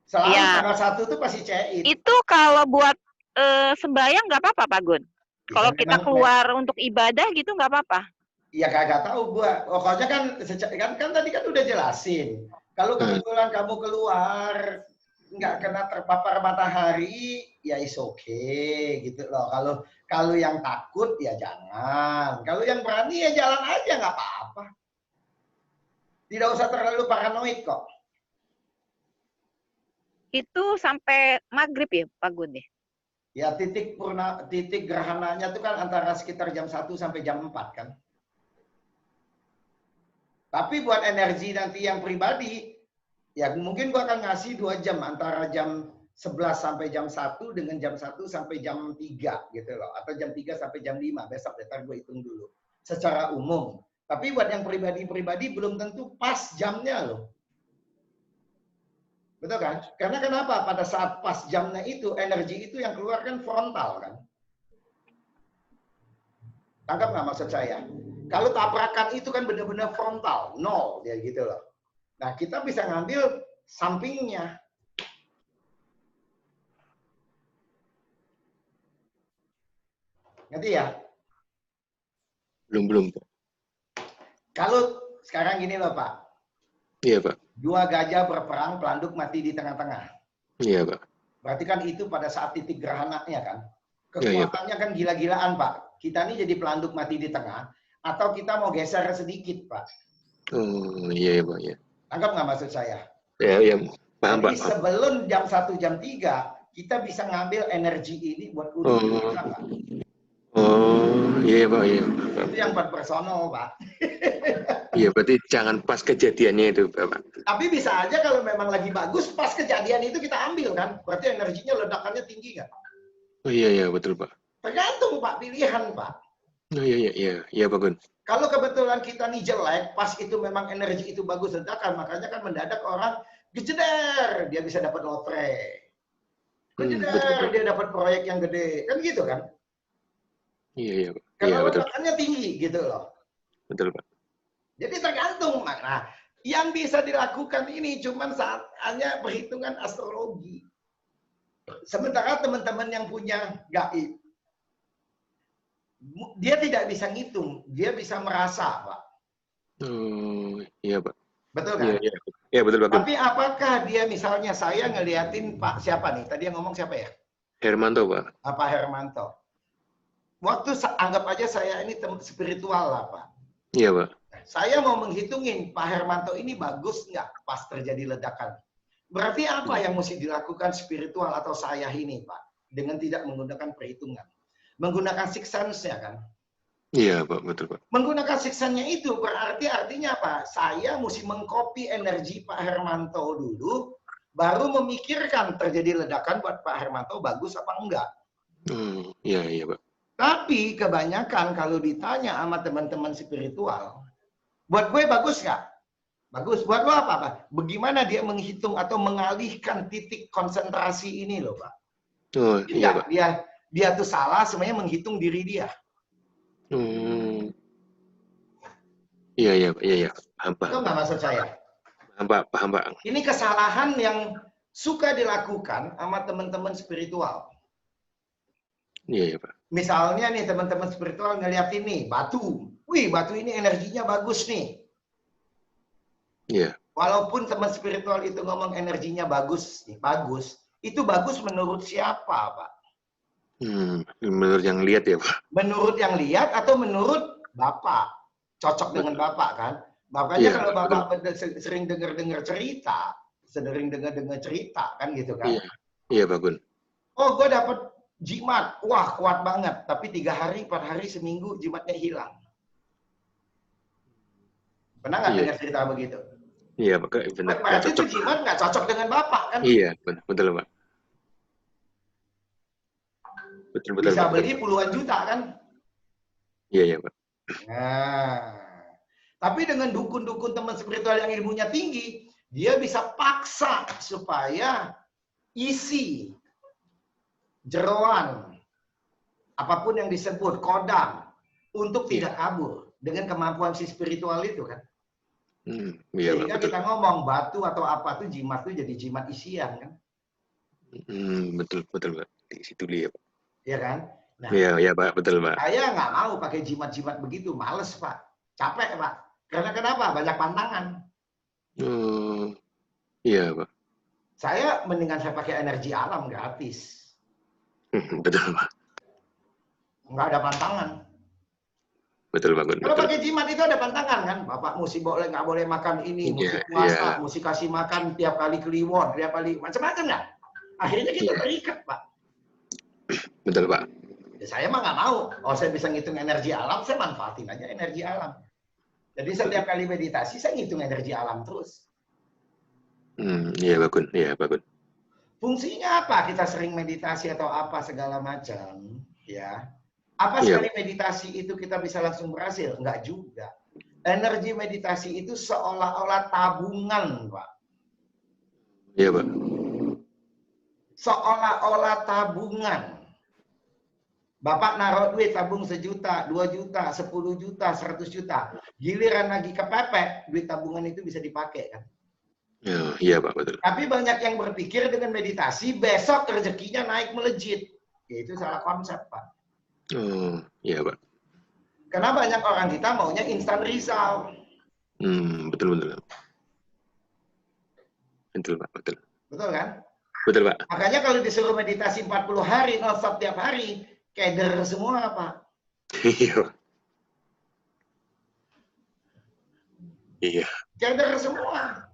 Selalu Ya. tanggal 1 itu pasti CIT. Itu kalau buat sembahyang nggak apa-apa Pak Gun? Kalau Ya, kita memang, keluar untuk ibadah gitu nggak apa-apa? ya kagak tahu gua. Pokoknya kan tadi kan udah jelasin. Kalau kebetulan kamu keluar nggak kena terpapar matahari, ya is okay gitu loh. Kalau yang takut ya jangan. Kalau yang berani ya jalan aja nggak apa-apa. Tidak usah terlalu paranoid kok. Itu sampai maghrib ya Pak Gun ya? Ya titik gerhananya itu kan antara sekitar jam 1 sampai jam 4 kan. Tapi buat energi nanti yang pribadi, ya mungkin gua akan ngasih 2 jam antara jam 11 sampai jam 1 dengan jam 1 sampai jam 3 gitu loh. Atau jam 3 sampai jam 5. Besok ntar gue hitung dulu. Secara umum. Tapi buat yang pribadi-pribadi belum tentu pas jamnya loh. Betul kan? Karena kenapa? Pada saat pas jamnya itu, energi itu yang keluar kan frontal kan. Tangkap nggak maksud saya? Kalau tabrakan itu kan benar-benar frontal, nol dia gitu loh. Nah kita bisa ngambil sampingnya. Ngerti ya? Belum, Pak. Kalau sekarang gini loh Pak. Iya, Pak. 2 gajah berperang, pelanduk mati di tengah-tengah. Iya, Pak. Berarti kan itu pada saat titik gerhananya kan. Iya, Kekuatannya kan gila-gilaan Pak. Kita ini jadi pelanduk mati di tengah, atau kita mau geser sedikit Pak. Oh, iya, Pak. Ya. Tangkap nggak maksud saya? Ya, paham, Jadi Pak. sebelum jam 1, jam 3, kita bisa ngambil energi ini buat urut kita Pak. Oh, iya, Pak. Iya. Itu yang buat personal Pak. Iya, berarti jangan pas kejadiannya itu, Pak. Tapi bisa aja kalau memang lagi bagus, pas kejadian itu kita ambil kan. Berarti energinya ledakannya tinggi nggak? Oh iya, betul, Pak. Tergantung Pak, pilihan Pak. Oh, iya Pak Gun. Kalau kebetulan kita nih jelek, pas itu memang energi itu bagus ledakan, makanya kan mendadak orang gejeder, dia bisa dapat lotre. Betul, Gejeder, Pak. dia dapat proyek yang gede. Kan gitu kan? Iya Pak. Karena Iya betul. ledakannya tinggi gitu loh. Betul Pak. Jadi tergantung. Nah, yang bisa dilakukan ini cuma saat hanya perhitungan astrologi. Sementara teman-teman yang punya gaib, dia tidak bisa ngitung, dia bisa merasa, Pak. Oh, iya Pak. Betul kan? Iya betul Pak Gun. Tapi apakah dia misalnya saya ngeliatin Pak siapa nih? Tadi yang ngomong siapa ya? Hermanto Pak. Pak Hermanto. Waktu anggap aja saya ini spiritual lah Pak. Iya Pak. Saya mau menghitungin Pak Hermanto ini bagus nggak pas terjadi ledakan. Berarti apa yang mesti dilakukan spiritual atau saya ini Pak? Dengan tidak menggunakan perhitungan. Menggunakan six sense-nya kan? Iya Pak, betul Pak. Menggunakan six sense-nya itu berarti artinya apa? Saya mesti mengcopy energi Pak Hermanto dulu, baru memikirkan terjadi ledakan buat Pak Hermanto bagus apa enggak. Iya Pak. Tapi kebanyakan kalau ditanya sama teman-teman spiritual, buat gue bagus nggak? Bagus. Buat lo apa, Pak? Bagaimana dia menghitung atau mengalihkan titik konsentrasi ini loh, Pak? Oh, iya Pak. Dia tuh salah sebenarnya menghitung diri dia. Iya Pak. Paham Pak. Itu nggak maksud saya. Paham Pak. Ini kesalahan yang suka dilakukan sama teman-teman spiritual. Iya Pak. Misalnya nih teman-teman spiritual ngeliat ini batu. Wih, batu ini energinya bagus nih. Iya. Walaupun teman spiritual itu ngomong energinya bagus, itu bagus menurut siapa, Pak? Menurut yang lihat ya, Pak. Menurut yang lihat atau menurut Bapak? Cocok dengan Bapak kan? Makanya kalau Bapak sering dengar cerita, kan gitu kan? Iya, Pak Gun. Oh, gue dapet jimat, wah kuat banget. Tapi 3 hari, 4 hari, seminggu jimatnya hilang. Pernah nggak dengar cerita begitu? Iya, Pak. Benar. Berarti itu jimat nggak cocok dengan Bapak kan? Iya, betul Pak. Betul Bisa Pak. beli puluhan juta kan? Iya Pak. Nah, tapi dengan dukun-dukun teman spiritual yang ilmunya tinggi, dia bisa paksa supaya isi jeroan apapun yang disebut kodam untuk tidak kabur dengan kemampuan si spiritual itu kan. Iya, Sehingga kita ngomong batu atau apa tuh jimat tuh jadi jimat isian kan. Betul Pak. Di situ dia Pak. Iya kan? Nah, iya Pak, betul Pak. Saya nggak mau pakai jimat-jimat begitu, males Pak, capek Pak. Karena kenapa? Banyak pantangan. Iya Pak. Saya mendingan saya pakai energi alam gratis. Betul Pak. Nggak ada pantangan. Betul Pak Gun. Kalau pakai jimat itu ada pantangan kan? Bapak mesti nggak boleh makan ini, mesti puasa, mesti kasih makan tiap kali kliwon, tiap kali macam-macam nggak? Akhirnya kita terikat Pak. Betul Pak. Ya, saya mah nggak mau. Oh saya bisa ngitung energi alam, saya manfaatin aja energi alam. Jadi setiap kali meditasi saya ngitung energi alam terus. Iya Pak Gun. Iya Pak Gun. Fungsinya apa? Kita sering meditasi atau apa segala macam, ya. Apa sekali meditasi itu kita bisa langsung berhasil? Enggak juga. Energi meditasi itu seolah-olah tabungan, Pak. Iya Pak. Seolah-olah tabungan. Bapak naruh duit tabung 1 juta, 2 juta, 10 juta, 100 juta. Giliran lagi kepepet, duit tabungan itu bisa dipakai kan? Iya Pak, betul. Tapi banyak yang berpikir dengan meditasi besok rezekinya naik melejit. Ya, itu salah konsep Pak. Iya Pak. Karena banyak orang kita maunya instan result. Betul. Betul Pak, betul. Betul kan? Betul Pak. Makanya kalau disuruh meditasi 40 hari, non-stop tiap hari, keder semua Pak. Iya. Iya. Keder semua.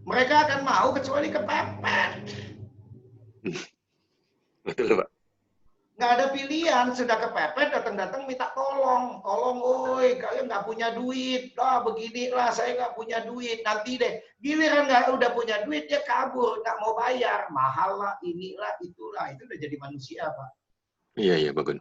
Mereka akan mau kecuali kepepet. Betul Pak. Nggak ada pilihan, sudah kepepet, datang-datang minta tolong. Tolong, oi, kalian nggak punya duit. Beginilah, saya nggak punya duit. Nanti deh, giliran nggak udah punya duit, dia kabur, nggak mau bayar. Mahal lah, inilah, itulah. Itu udah jadi manusia, Pak. Iya, Pak Gun.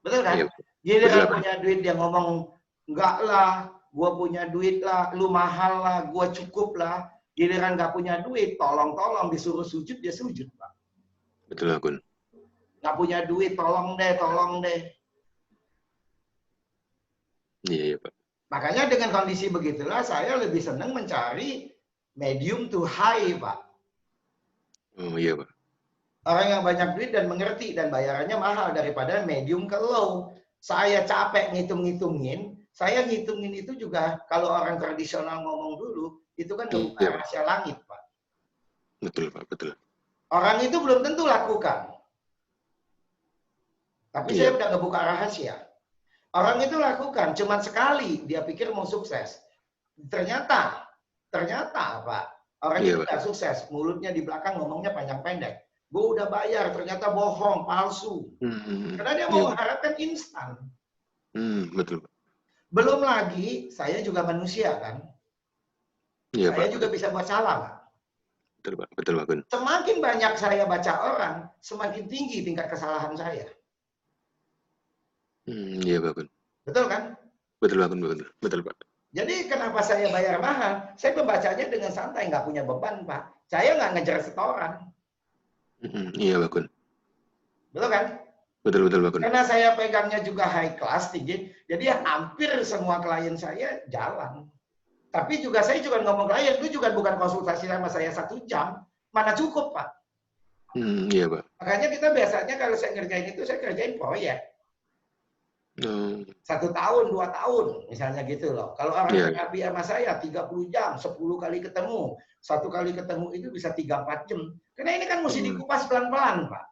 Betul kan? Giliran Betul. punya duit dia ngomong, enggak lah, gua punya duit lah, lu mahal lah, gua cukup lah. Giliran nggak punya duit, tolong-tolong disuruh sujud, dia sujud, Pak. Betul, Gun. Nggak punya duit, tolong deh, tolong deh. Iya, Pak. Makanya dengan kondisi begitulah, saya lebih senang mencari medium to high, Pak. Oh iya, Pak. Orang yang banyak duit dan mengerti, dan bayarannya mahal daripada medium ke low. Saya capek ngitung-ngitungin, saya ngitungin itu juga, kalau orang tradisional ngomong dulu, itu kan kebuka Iya, Pak. rahasia langit, Pak. Betul, Pak. Betul. Orang itu belum tentu lakukan. Tapi saya Iya. udah ngebuka rahasia. Orang itu lakukan, cuma sekali dia pikir mau sukses. Ternyata Pak, orang Iya, itu Pak. nggak sukses. Mulutnya di belakang ngomongnya panjang pendek. Gue udah bayar, ternyata bohong, palsu. Karena dia mau Iya, Pak. mengharapkan instan. Betul, Pak. Belum lagi, saya juga manusia kan. Iya, Saya Pak. juga bisa buat salah, Pak. Betul, Pak. Betul, Pak, Gun. Semakin banyak saya baca orang, semakin tinggi tingkat kesalahan saya. Iya, Pak, Gun. Betul kan? Betul, Pak, Gun. Betul. Betul, Pak. Jadi kenapa saya bayar mahal? Saya membacanya dengan santai, nggak punya beban, Pak. Saya nggak ngejar setoran. Iya, Pak, Gun. Betul kan? Betul, betul, Pak, Gun. Karena saya pegangnya juga high class, tinggi. Jadi hampir semua klien saya jalan. Tapi juga saya juga ngomong klien, itu juga bukan konsultasi sama saya 1 jam. Mana cukup, Pak. Iya, Pak. Makanya kita biasanya kalau saya ngerjain itu, saya kerjain proyek. 1 tahun, 2 tahun, misalnya gitu loh. Kalau orang terapi sama saya 30 jam, 10 kali ketemu. 1 kali ketemu itu bisa 3-4 jam. Karena ini kan mesti dikupas pelan-pelan, Pak.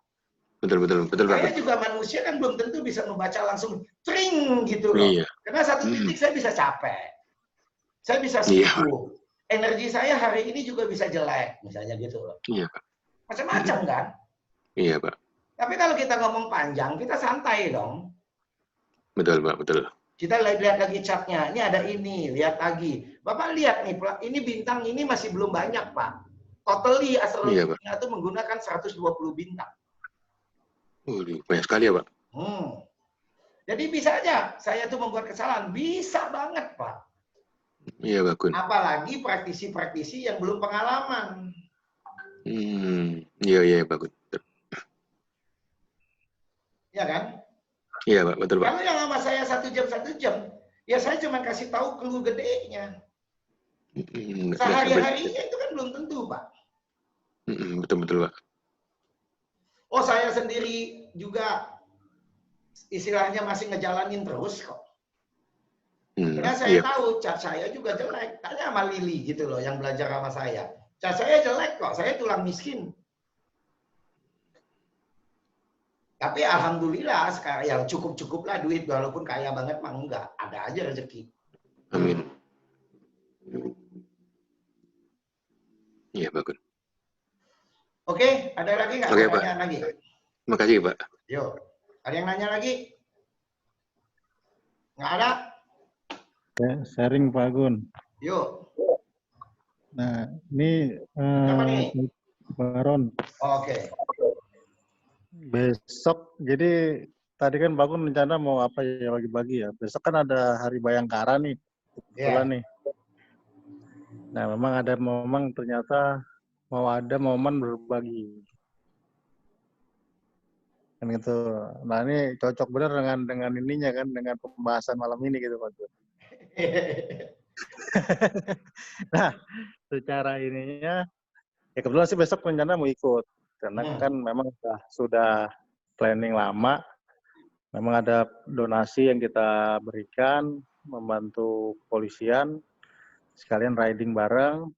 Betul, betul, betul, Pak. Saya juga manusia kan belum tentu bisa membaca langsung tring gitu loh. Iya. Karena 1 titik saya bisa capek. Saya bisa sibuk. Energi saya hari ini juga bisa jelek, misalnya gitu loh. Iya, Pak. Macam-macam kan? Iya, Pak. Tapi kalau kita ngomong panjang, kita santai dong. Betul, Pak. Betul. Kita lihat lagi catnya. Ini ada ini, lihat lagi. Bapak lihat nih, ini bintang ini masih belum banyak, Pak. Totally astrologinya itu menggunakan 120 bintang. Banyak sekali ya, Pak. Jadi bisa aja saya tuh membuat kesalahan. Bisa banget, Pak. Iya, Pak Gun. Apalagi praktisi-praktisi yang belum pengalaman. Iya, Pak Gun. Ya kan? Iya, Pak. Betul, Pak. Kalau yang sama saya 1 jam, ya saya cuma kasih tahu clue gedenya. Sehari-harinya itu kan belum tentu, Pak. Betul, Pak. Oh, saya sendiri juga istilahnya masih ngejalanin terus kok. Karena saya tahu cat saya juga jelek. Tanya sama Lili gitu loh yang belajar sama saya. Cat saya jelek kok, saya tulang miskin. Tapi alhamdulillah sekarang yang cukup-cukup lah duit, walaupun kaya banget mah enggak. Ada aja rezeki. Amin. Iya, Pak Gun. Oke, ada lagi nggak? Oke, Pak. Lagi? Makasih, Pak. Yuk, ada yang nanya lagi? Nggak ada? Sharing Pak Gun. Yuk. Nah, ini Baron. Oke. Besok, jadi tadi kan Pak Gun rencana mau apa ya bagi-bagi ya. Besok kan ada Hari Bayangkara nih, kebetulan nih. Nah, memang ternyata mau ada momen berbagi. Kan gitu. Nah, ini cocok benar dengan ininya kan, dengan pembahasan malam ini gitu Pak Gun. Nah, secara ininya, ya kebetulan sih besok rencana mau ikut. Karena kan memang sudah planning lama. Memang ada donasi yang kita berikan, membantu kepolisian, sekalian riding bareng,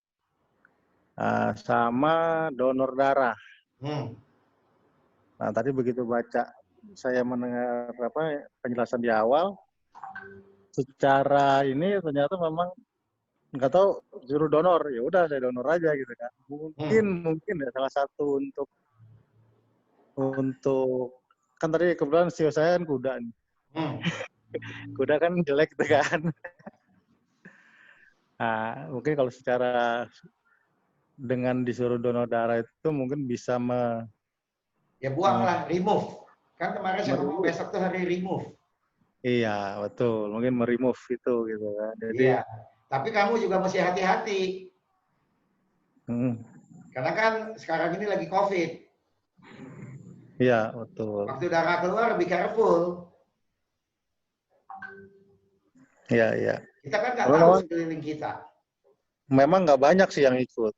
sama donor darah. Nah, tadi begitu baca, saya mendengar penjelasan di awal, secara ini ternyata memang nggak tahu suruh donor, ya udah saya donor aja gitu kan. Mungkin ya salah satu untuk kan tadi kebetulan CEO saya kan kuda nih. Kuda kan jelek gitu kan. Nah, mungkin kalau secara dengan disuruh donor darah itu mungkin bisa ya buanglah, remove. Kan kemarin saya ngomong besok tuh hari remove. Iya, betul. Mungkin meremove itu gitu kan. Jadi, Iya. Tapi kamu juga mesti hati-hati. Karena kan sekarang ini lagi COVID. Iya, betul. Waktu darah keluar, be careful. Iya, iya. Kita kan nggak Kalau tahu memang, sekeliling kita. memang nggak banyak sih yang ikut.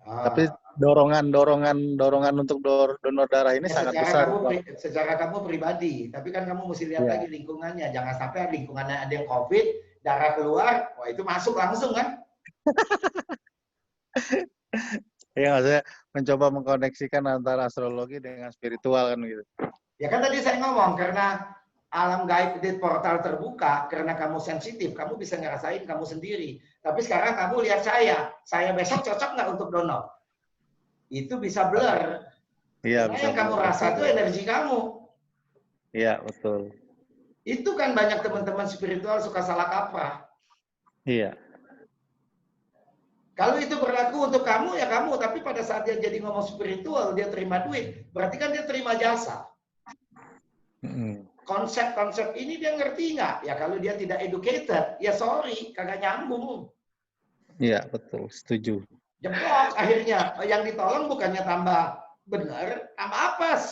Tapi dorongan untuk donor darah ini Ya, sangat besar. secara kamu pribadi, tapi kan kamu mesti lihat Iya. lagi lingkungannya. Jangan sampai lingkungannya ada yang COVID, darah keluar, wah itu masuk langsung kan? Iya, maksudnya mencoba mengkoneksikan antara astrologi dengan spiritual kan gitu. Ya kan tadi saya ngomong, karena alam gaib di portal terbuka, karena kamu sensitif, kamu bisa ngerasain kamu sendiri. Tapi sekarang kamu lihat saya besok cocok nggak untuk donor? Itu bisa blur. Iya, Karena bisa. yang kamu rasa itu energi kamu. Iya, betul. Itu kan banyak teman-teman spiritual suka salah kaprah. Iya. Kalau itu berlaku untuk kamu, ya kamu. Tapi pada saat dia jadi ngomong spiritual, dia terima duit. Berarti kan dia terima jasa. Konsep-konsep ini dia ngerti nggak? Ya kalau dia tidak educated, ya sorry, kagak nyambung. Iya, betul. Setuju. Jeblok akhirnya. Yang ditolong bukannya tambah benar, tambah apes.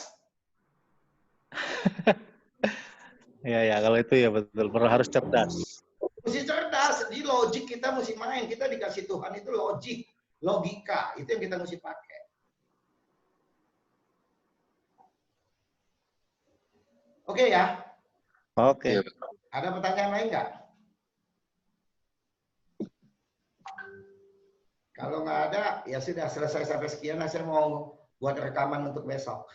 Iya, ya, kalau itu ya betul. Harus cerdas. Mesti cerdas. Di logik kita mesti main. Kita dikasih Tuhan itu logik. Logika. Itu yang kita mesti pakai. Oke ya? Oke. Ada pertanyaan lain nggak? Kalau nggak ada, ya sudah selesai sampai sekian. Saya mau buat rekaman untuk besok.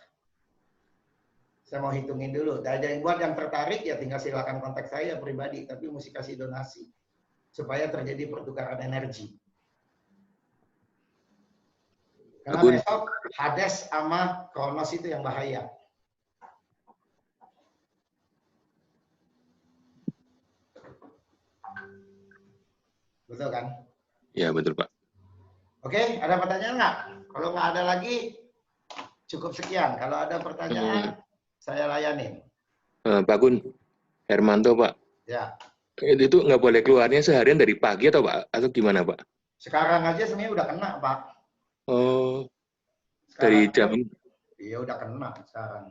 Saya mau hitungin dulu. Dan buat yang tertarik, ya tinggal silakan kontak saya pribadi. Tapi mesti kasih donasi. Supaya terjadi pertukaran energi. Karena besok Hades sama Kronos itu yang bahaya. Betul kan? Ya, betul Pak. Oke, ada pertanyaan nggak? Kalau nggak ada lagi, cukup sekian. Kalau ada pertanyaan, saya layanin. Pak Gun, Hermanto Pak. Ya. Itu nggak boleh keluarnya seharian dari pagi atau Pak? Atau gimana Pak? Sekarang aja sebenarnya udah kena, Pak. Oh, sekarang dari jam? Iya, udah kena sekarang.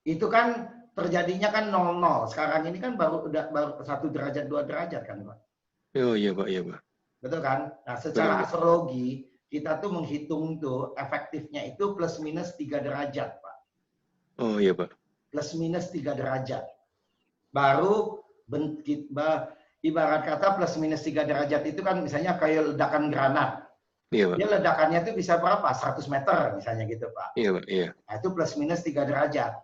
Itu kan terjadinya kan 00. Sekarang ini kan baru 1 derajat, 2 derajat kan, Pak. Oh iya Pak, iya Pak. Betul kan? Nah, secara astrologi, kita tuh menghitung tuh efektifnya itu plus minus 3 derajat, Pak. Oh iya Pak. Plus minus 3 derajat. Baru ibarat kata plus minus 3 derajat itu kan misalnya kayak ledakan granat. Iya Pak. Dia ledakannya itu bisa berapa? 100 meter misalnya gitu, Pak. Iya Pak, iya. Nah, itu plus minus 3 derajat.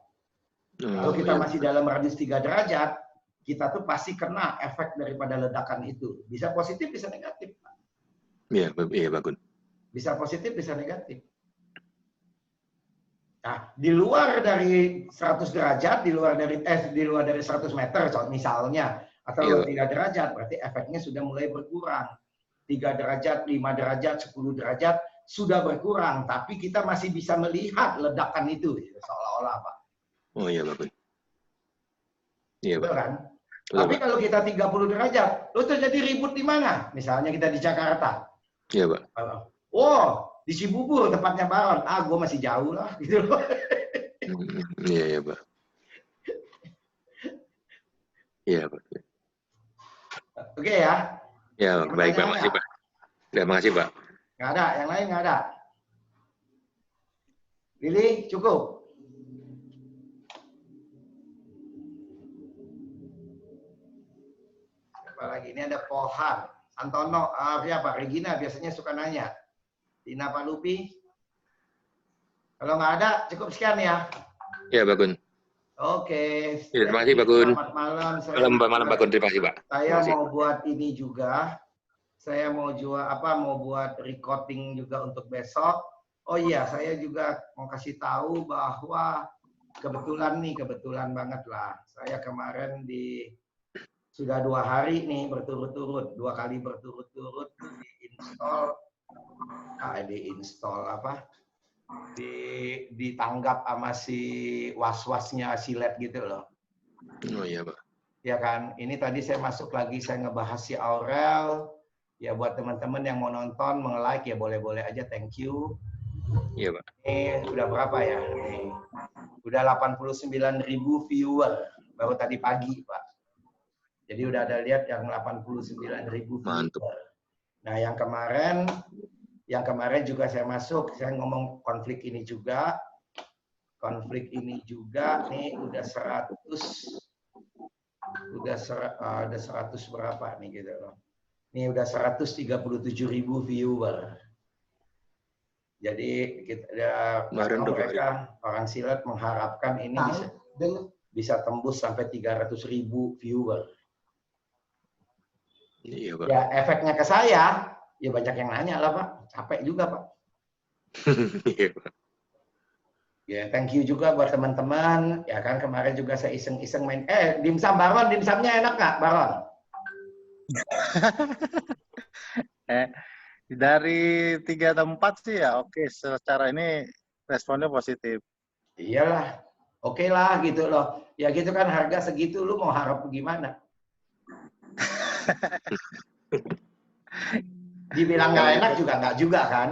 Kalau Oh, kita iya. masih dalam radius 3 derajat, kita tuh pasti kena efek daripada ledakan itu. Bisa positif, bisa negatif, Pak. Iya, iya Pak Gun. Bisa positif, bisa negatif. Nah, di luar dari 100 derajat, di luar dari 100 meter misalnya, atau 3 derajat, berarti efeknya sudah mulai berkurang. 3 derajat, 5 derajat, 10 derajat sudah berkurang, tapi kita masih bisa melihat ledakan itu seolah-olah, Pak. Oh iya Pak Gun. Iya Pak. Betul kan? Betul, Tapi Pak. kalau kita 30 derajat, lo terjadi ribut di mana? Misalnya kita di Jakarta. Iya Pak. Oh, di Cibubur tempatnya Baron. Ah, gue masih jauh lah, gitu loh. Iya, iya Pak. Iya Pak. Oke ya. Ya, baik Pak. Makasih Pak. Ya, makasih Pak. Nggak ada, yang lain nggak ada. Lili, cukup. Siapa lagi? Ini ada Polhan. Antono, siapa? Regina biasanya suka nanya. Tina Palupi. Kalau nggak ada, cukup sekian ya. Ya, Pak Gun. Oke. Ya, terima kasih Pak Gun. Selamat malam. Malam Pak Gun. Terima kasih Pak. Saya mau buat ini juga. Saya mau buat recording juga untuk besok. Oh iya, saya juga mau kasih tahu bahwa kebetulan banget lah. Saya kemarin sudah 2 hari nih berturut-turut, 2 kali berturut-turut ditanggap sama si was-wasnya silet gitu loh. Oh iya, Pak. Ya kan, ini tadi saya masuk lagi, saya ngebahas si Aurel. Ya buat teman-teman yang mau nonton, nge-like ya boleh-boleh aja, thank you. Iya, Pak. Ini udah berapa ya? Nih, udah 89.000 viewer baru tadi pagi, Pak. Jadi udah ada lihat yang 89.000 Mantap. viewer. Nah, yang kemarin juga saya masuk, saya ngomong konflik ini juga. Konflik ini juga nih udah 100 berapa nih gitu loh. Ini udah 137.000 viewer. Jadi mereka orang silat mengharapkan ini bisa tembus sampai 300.000 viewer. Iya, Pak. Ya efeknya ke saya, ya banyak yang nanya lah Pak, capek juga Pak. Iya, Pak. Ya thank you juga buat teman-teman. Ya kan kemarin juga saya iseng-iseng main. Dimsum Baron, dimsumnya enak nggak Baron? Dari 3 atau 4 sih ya oke, secara ini responnya positif. Iyalah, oke lah gitu loh. Ya gitu kan harga segitu lu mau harap gimana? Dibilang nggak enak juga nggak juga kan?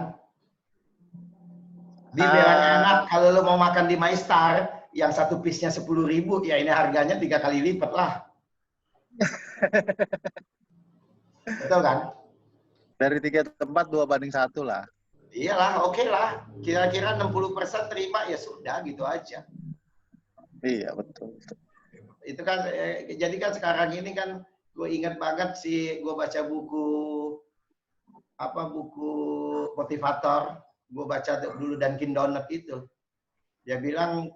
Dibilang enak kalau lu mau makan di MyStar yang satu piece-nya 10.000, ya ini harganya 3 kali lipat lah. Betul kan? Dari 3 tempat 2:1 lah. Iyalah, oke lah. Kira-kira 60% terima ya sudah gitu aja. Iya betul. Itu kan jadi kan sekarang ini kan gue ingat banget sih, gue baca buku motivator, gue baca dulu Dunkin Donut itu. Dia bilang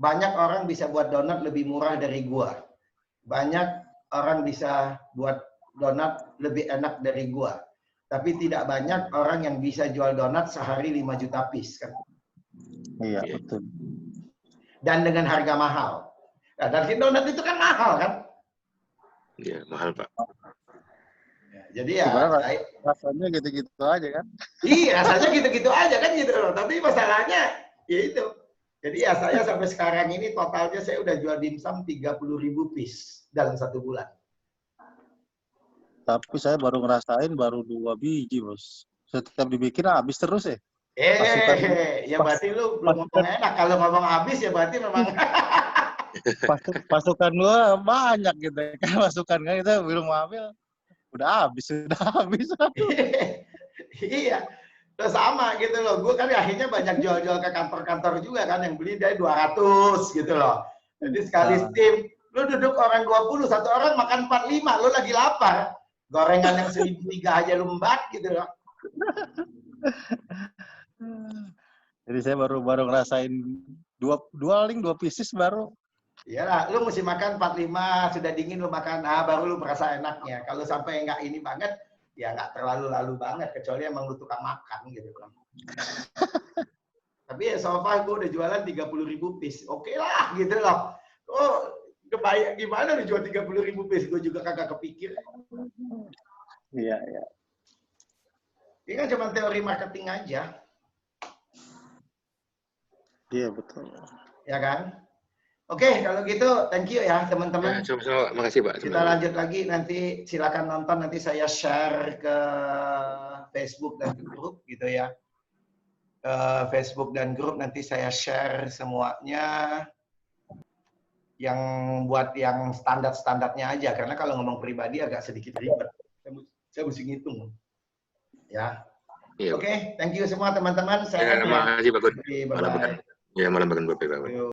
banyak orang bisa buat donat lebih murah dari gua. Banyak orang bisa buat donat lebih enak dari gua. Tapi tidak banyak orang yang bisa jual donat sehari 5 juta piece kan. Iya betul. Dan dengan harga mahal. Nah, Dunkin Donut itu kan mahal kan? Iya, mahal, Pak. Ya, jadi ya rasanya gitu-gitu aja kan? Iya, rasanya gitu-gitu aja kan gitu loh. Tapi masalahnya ya itu. Jadi ya saya sampai sekarang ini totalnya saya udah jual dimsum 30.000 piece dalam 1 bulan. Tapi saya baru ngerasain baru 2 biji, Bos. Setiap dibikin habis terus ya. Ya berarti lu belum ngomong enak. Kalau ngomong habis ya berarti memang pasukan gua banyak gitu kan. Pasukan kan kita belum ambil udah habis. Iya. Terus sama gitu loh. Gue kan akhirnya banyak jual-jual ke kantor-kantor juga kan yang beli dari 200 gitu loh. Jadi sekali steam, lu duduk orang 20, satu orang makan 45, lu lagi lapar. Gorengan yang 1.003 aja lu mbak gitu loh. Jadi saya baru ngerasain dua pieces baru. Iyalah, lu mesti makan 45, sudah dingin lu makan, baru lu merasa enaknya. Kalau sampai nggak ini banget, ya nggak terlalu banget, kecuali emang lu tukang makan gitu kan. Tapi ya so far gue udah jualan 30.000 piece. Oke lah gitu loh. Oh, kebayang gimana lu jual 30.000 piece? Gue juga kagak kepikir. Iya. Ini kan cuma teori marketing aja. Iya, betul. Ya kan? Oke, kalau gitu thank you ya teman-teman. Ya, sama-sama. Makasih, Pak. Kita lanjut lagi, nanti silakan nonton, nanti saya share ke Facebook dan grup gitu ya. Facebook dan grup nanti saya share semuanya. Yang buat yang standar-standarnya aja, karena kalau ngomong pribadi agak sedikit ribet. Saya mesti ngitung. Ya. Iya. Oke, thank you semua teman-teman. Ya, makasih Pak Gun. Bye-bye. Ya, malam bagian Bapak. Yo.